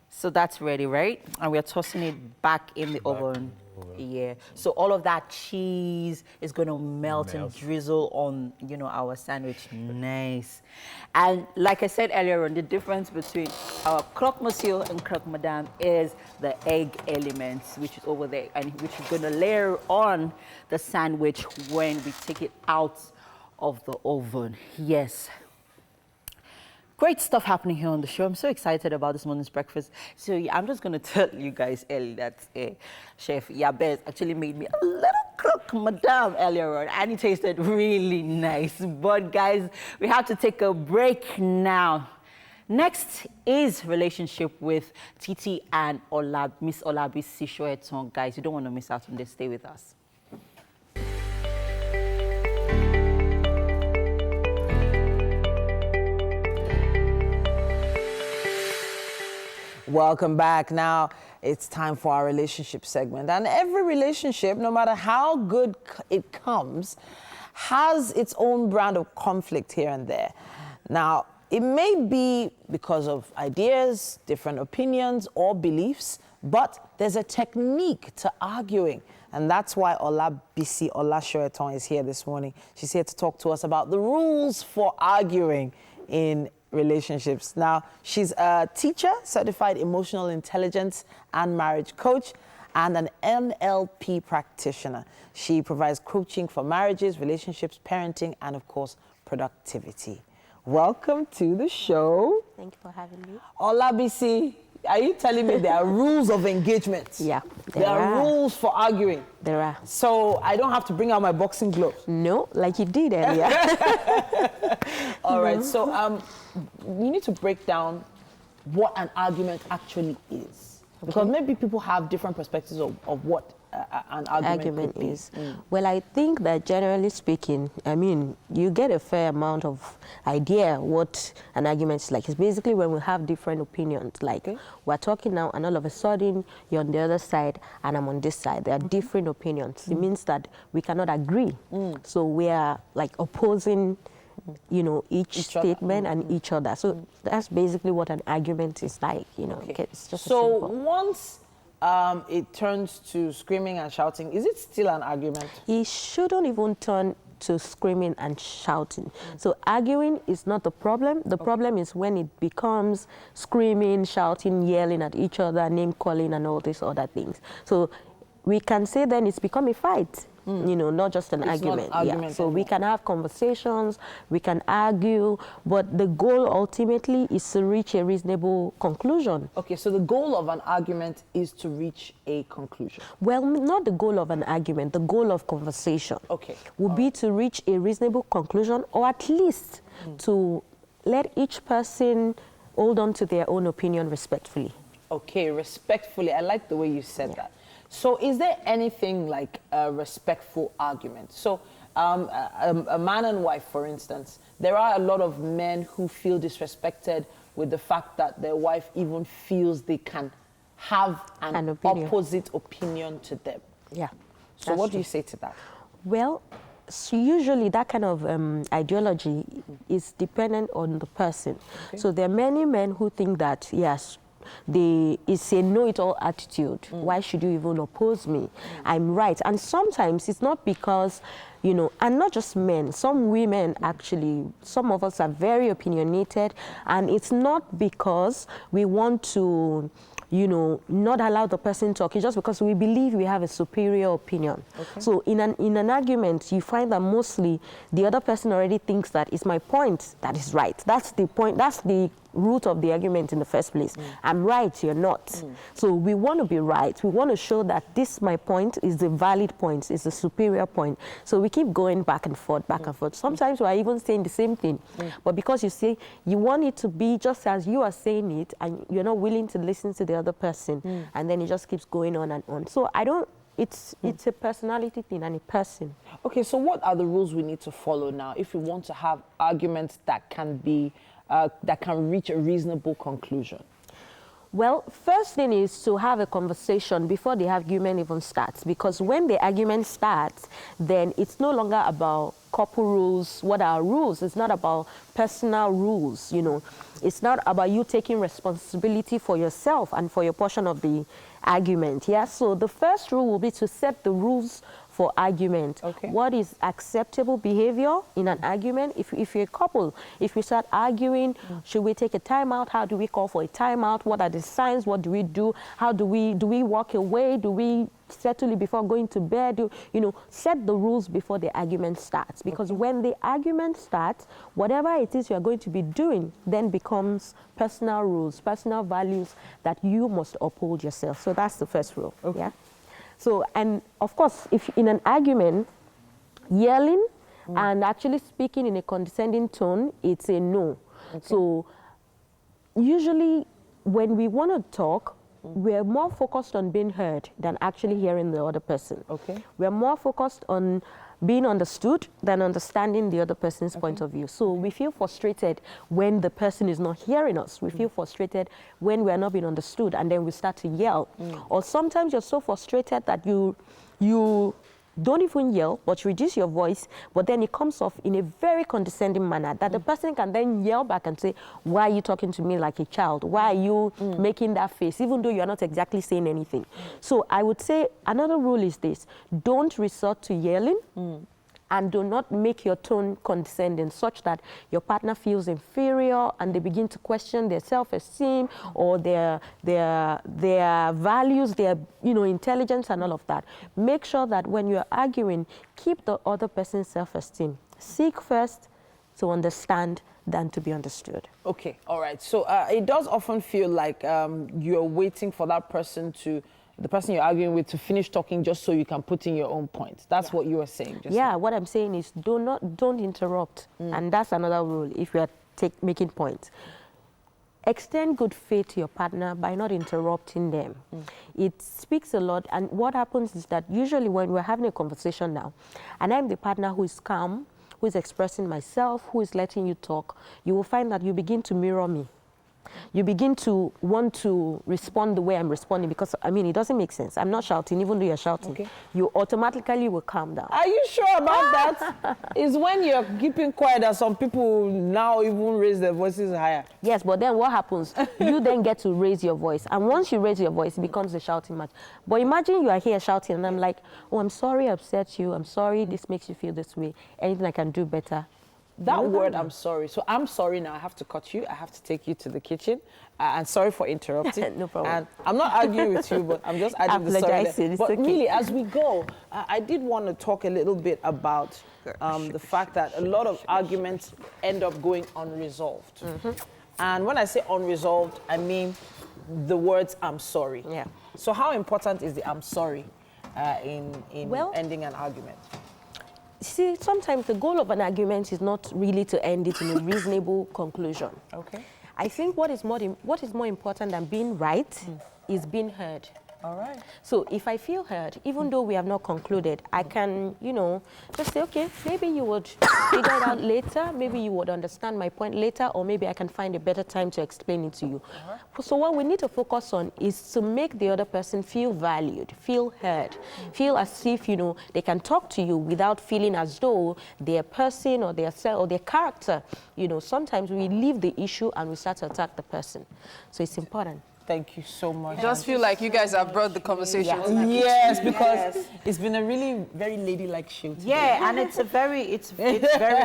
So that's ready, right? And we're tossing it back in the oven. Yeah. So all of that cheese is going to melt and drizzle on, you know, our sandwich. Nice. And like I said earlier on, the difference between our croque monsieur and croque madame is the egg elements, which is over there, and which is going to layer on the sandwich when we take it out of the oven. Yes. Great stuff happening here on the show. I'm so excited about this morning's breakfast. So yeah, I'm just going to tell you guys early that Chef Yabez actually made me a little croque madame earlier on, and it tasted really nice. But guys, we have to take a break now. Next is relationship with Titi and Miss Olabisi Soyinka. Guys, you don't want to miss out on this. Stay with us. Welcome back. Now it's time for our relationship segment. And every relationship, no matter how good it comes, has its own brand of conflict here and there. Now, it may be because of ideas, different opinions, or beliefs, but there's a technique to arguing. And that's why Olabisi Soyinka is here this morning. She's here to talk to us about the rules for arguing in relationships. Now, she's a teacher, certified emotional intelligence and marriage coach, and an NLP practitioner. She provides coaching for marriages, relationships, parenting, and of course, productivity. Welcome to the show. Thank you for having me. Olabisi, Are you telling me there are rules of engagement? Yeah. There are rules for arguing. There are. So I don't have to bring out my boxing gloves. No, like you did earlier. All right. So you need to break down what an argument actually is, because maybe people have different perspectives of what an argument could be. is. Well, I think that generally speaking, I mean, you get a fair amount of idea what an argument is like. It's basically when we have different opinions. Like we're talking now, and all of a sudden you're on the other side and I'm on this side. There are different opinions. It means that we cannot agree. So we are like opposing, you know, each statement and each other. So that's basically what an argument is like. You know, it's just so once it turns to screaming and shouting, is it still an argument? It shouldn't even turn to screaming and shouting. So arguing is not the problem. The problem is when it becomes screaming, shouting, yelling at each other, name calling and all these other things. So we can say then it's become a fight. You know, not just an argument. Yeah. So we can have conversations, we can argue, but the goal ultimately is to reach a reasonable conclusion. Okay, so the goal of an argument is to reach a conclusion. Well, not the goal of an argument, the goal of conversation. Okay. Would be to reach a reasonable conclusion, or at least to let each person hold on to their own opinion respectfully. Okay, respectfully. I like the way you said that. So is there anything like a respectful argument? So a man and wife, for instance, there are a lot of men who feel disrespected with the fact that their wife even feels they can have an opposite opinion to them. Yeah. So what do you say to that? Well, so usually that kind of ideology is dependent on the person. So there are many men who think that, yes, it's a know-it-all attitude. Why should you even oppose me? I'm right. And sometimes it's not because, you know, and not just men, some women actually, some of us are very opinionated, and it's not because we want to, you know, not allow the person to talk. It's just because we believe we have a superior opinion. So in an argument, you find that mostly the other person already thinks that it's my point that is right. That's the point. That's the root of the argument in the first place. I'm right, you're not. So we want to be right. We want to show that this, my point, is the valid point, is the superior point. So we keep going back and forth, back and forth. Sometimes we're even saying the same thing. But because you say you want it to be just as you are saying it, and you're not willing to listen to the other person, and then it just keeps going on and on. So I don't, it's a personality thing and a person. Okay, so what are the rules we need to follow now if we want to have arguments that can be that can reach a reasonable conclusion? Well, first thing is to have a conversation before the argument even starts, because when the argument starts, then it's no longer about couple rules. What are rules? It's not about personal rules, you know. It's not about you taking responsibility for yourself and for your portion of the argument. Yeah, so the first rule will be to set the rules for argument. What is acceptable behavior in an argument? If you're a couple, if we start arguing, should we take a timeout? How do we call for a timeout? What are the signs? What do we do? How do we walk away? Do we settle it before going to bed? You know, set the rules before the argument starts, because when the argument starts, whatever it is you're going to be doing then becomes personal rules, personal values that you must uphold yourself. So that's the first rule. Yeah. So, and of course, if in an argument, yelling and actually speaking in a condescending tone, it's a no. So usually when we want to talk, we're more focused on being heard than actually hearing the other person. We're more focused on being understood than understanding the other person's point of view. So we feel frustrated when the person is not hearing us. We feel frustrated when we are not being understood, and then we start to yell. Or sometimes you're so frustrated that you don't even yell, but reduce your voice, but then it comes off in a very condescending manner that the person can then yell back and say, why are you talking to me like a child? Why are you making that face, even though you're not exactly saying anything? So I would say another rule is this: don't resort to yelling, and do not make your tone condescending such that your partner feels inferior and they begin to question their self-esteem or their values, their intelligence and all of that. Make sure that when you're arguing, keep the other person's self-esteem. Seek first to understand, than to be understood. Okay, all right. So it does often feel like you're waiting for that person the person you're arguing with to finish talking just so you can put in your own point. That's what you were saying. Just Yeah, what I'm saying is don't interrupt. And that's another rule if you are making points. Extend good faith to your partner by not interrupting them. It speaks a lot, and what happens is that usually when we're having a conversation now, and I'm the partner who is calm, who is expressing myself, who is letting you talk, you will find that you begin to mirror me. You begin to want to respond the way I'm responding because, I mean, it doesn't make sense. I'm not shouting, even though you're shouting. Okay. You automatically will calm down. Are you sure about that? It's when you're keeping quiet that some people now even raise their voices higher. Yes, but then what happens? You then get to raise your voice. And once you raise your voice, it becomes a shouting match. But imagine you are here shouting and I'm like, oh, I'm sorry I upset you. I'm sorry this makes you feel this way. Anything I can do better. That word, I'm sorry. So I'm sorry now. I have to cut you. I have to take you to the kitchen. And sorry for interrupting. No problem. And I'm not arguing with you, but I'm just adding the sorry there. But okay. Really, as we go, I did want to talk a little bit about the fact that a lot of arguments end up going unresolved. And when I say unresolved, I mean the words I'm sorry. Yeah. So how important is the I'm sorry in ending an argument? See, sometimes the goal of an argument is not really to end it in a reasonable conclusion. Okay. I think what is more important than being right is being heard. All right. So if I feel heard, even though we have not concluded, I can, just say, okay, maybe you would figure it out later, maybe you would understand my point later, or maybe I can find a better time to explain it to you. So what we need to focus on is to make the other person feel valued, feel heard, feel as if, they can talk to you without feeling as though their person or their self or their character, sometimes we leave the issue and we start to attack the person. So it's important. Thank you so much. I just feel like you guys have brought the conversation. Yes, because it's been a really very ladylike show today. Yeah, and it's very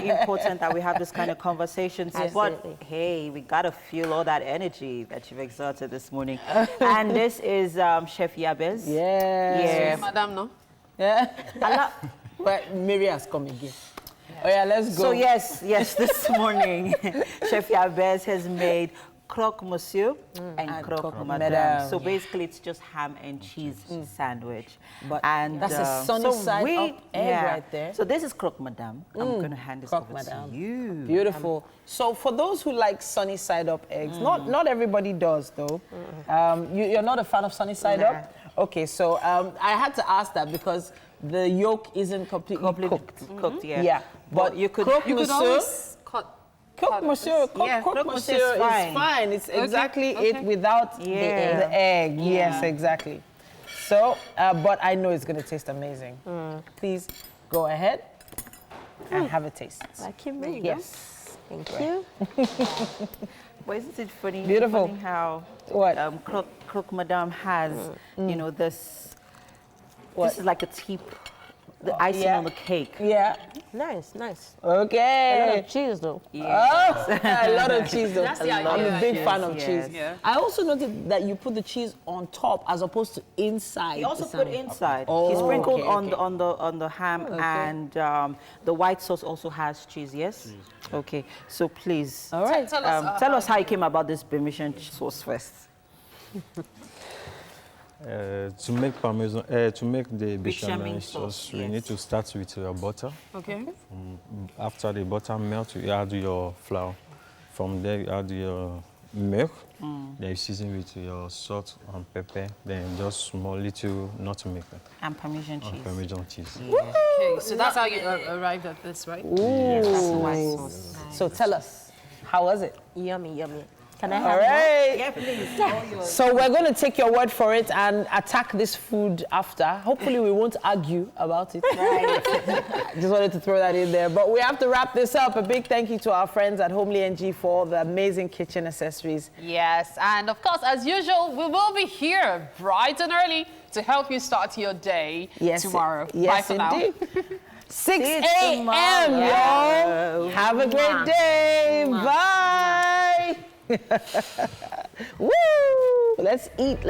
important that we have this kind of conversations. But hey, we gotta feel all that energy that you've exerted this morning. And this is Chef Yabez. Yeah. Madam, no? Yeah. Well, Mary has come again. Oh yeah, let's go. So yes, this morning, Chef Yabez has made croque monsieur and croque madame. So basically, it's just ham and cheese sandwich. And that's a sunny side up egg right there. So this is croque madame. I'm going to hand this over to you. Beautiful. So for those who like sunny side up eggs, not everybody does though. You're not a fan of sunny side up? Okay, so I had to ask that because the yolk isn't completely cooked. Yeah. But you could always croque monsieur is fine. It's exactly it without the egg. Yes, exactly. So, but I know it's going to taste amazing. Please go ahead and have a taste. Like you made. Yes. Thank you. Well, isn't it funny? Beautiful. Funny how croque madame has, this. This is like a the icing on the cake. Yeah. Nice. Okay. A lot of cheese, though. Yes. Oh, a lot of cheese, though. I'm a big fan of cheese. Yeah. I also noted that you put the cheese on top as opposed to inside. He also put inside. Oh, he sprinkled on the ham, and the white sauce also has cheese. Yes. Okay. So please, all right. Tell us how you came about this Parmesan sauce first. To make the bechamel sauce, we need to start with your butter. Okay. After the butter melts, you add your flour. From there, you add your milk. Then you season with your salt and pepper. Then just small little nutmeg. And Parmesan cheese. Parmesan cheese. Yeah. Okay, so that's how you arrived at this, right? Ooh. Yes. Nice. So tell us, how was it? Yummy. Can I have all right. Yeah, please. So we're going to take your word for it and attack this food after. Hopefully we won't argue about it. Right. Just wanted to throw that in there. But we have to wrap this up. A big thank you to our friends at Homely NG for all the amazing kitchen accessories. Yes, and of course, as usual, we will be here bright and early to help you start your day tomorrow. Yes, bye for indeed. now. 6 a.m., y'all. Have a great day. Bye. Woo! Let's eat.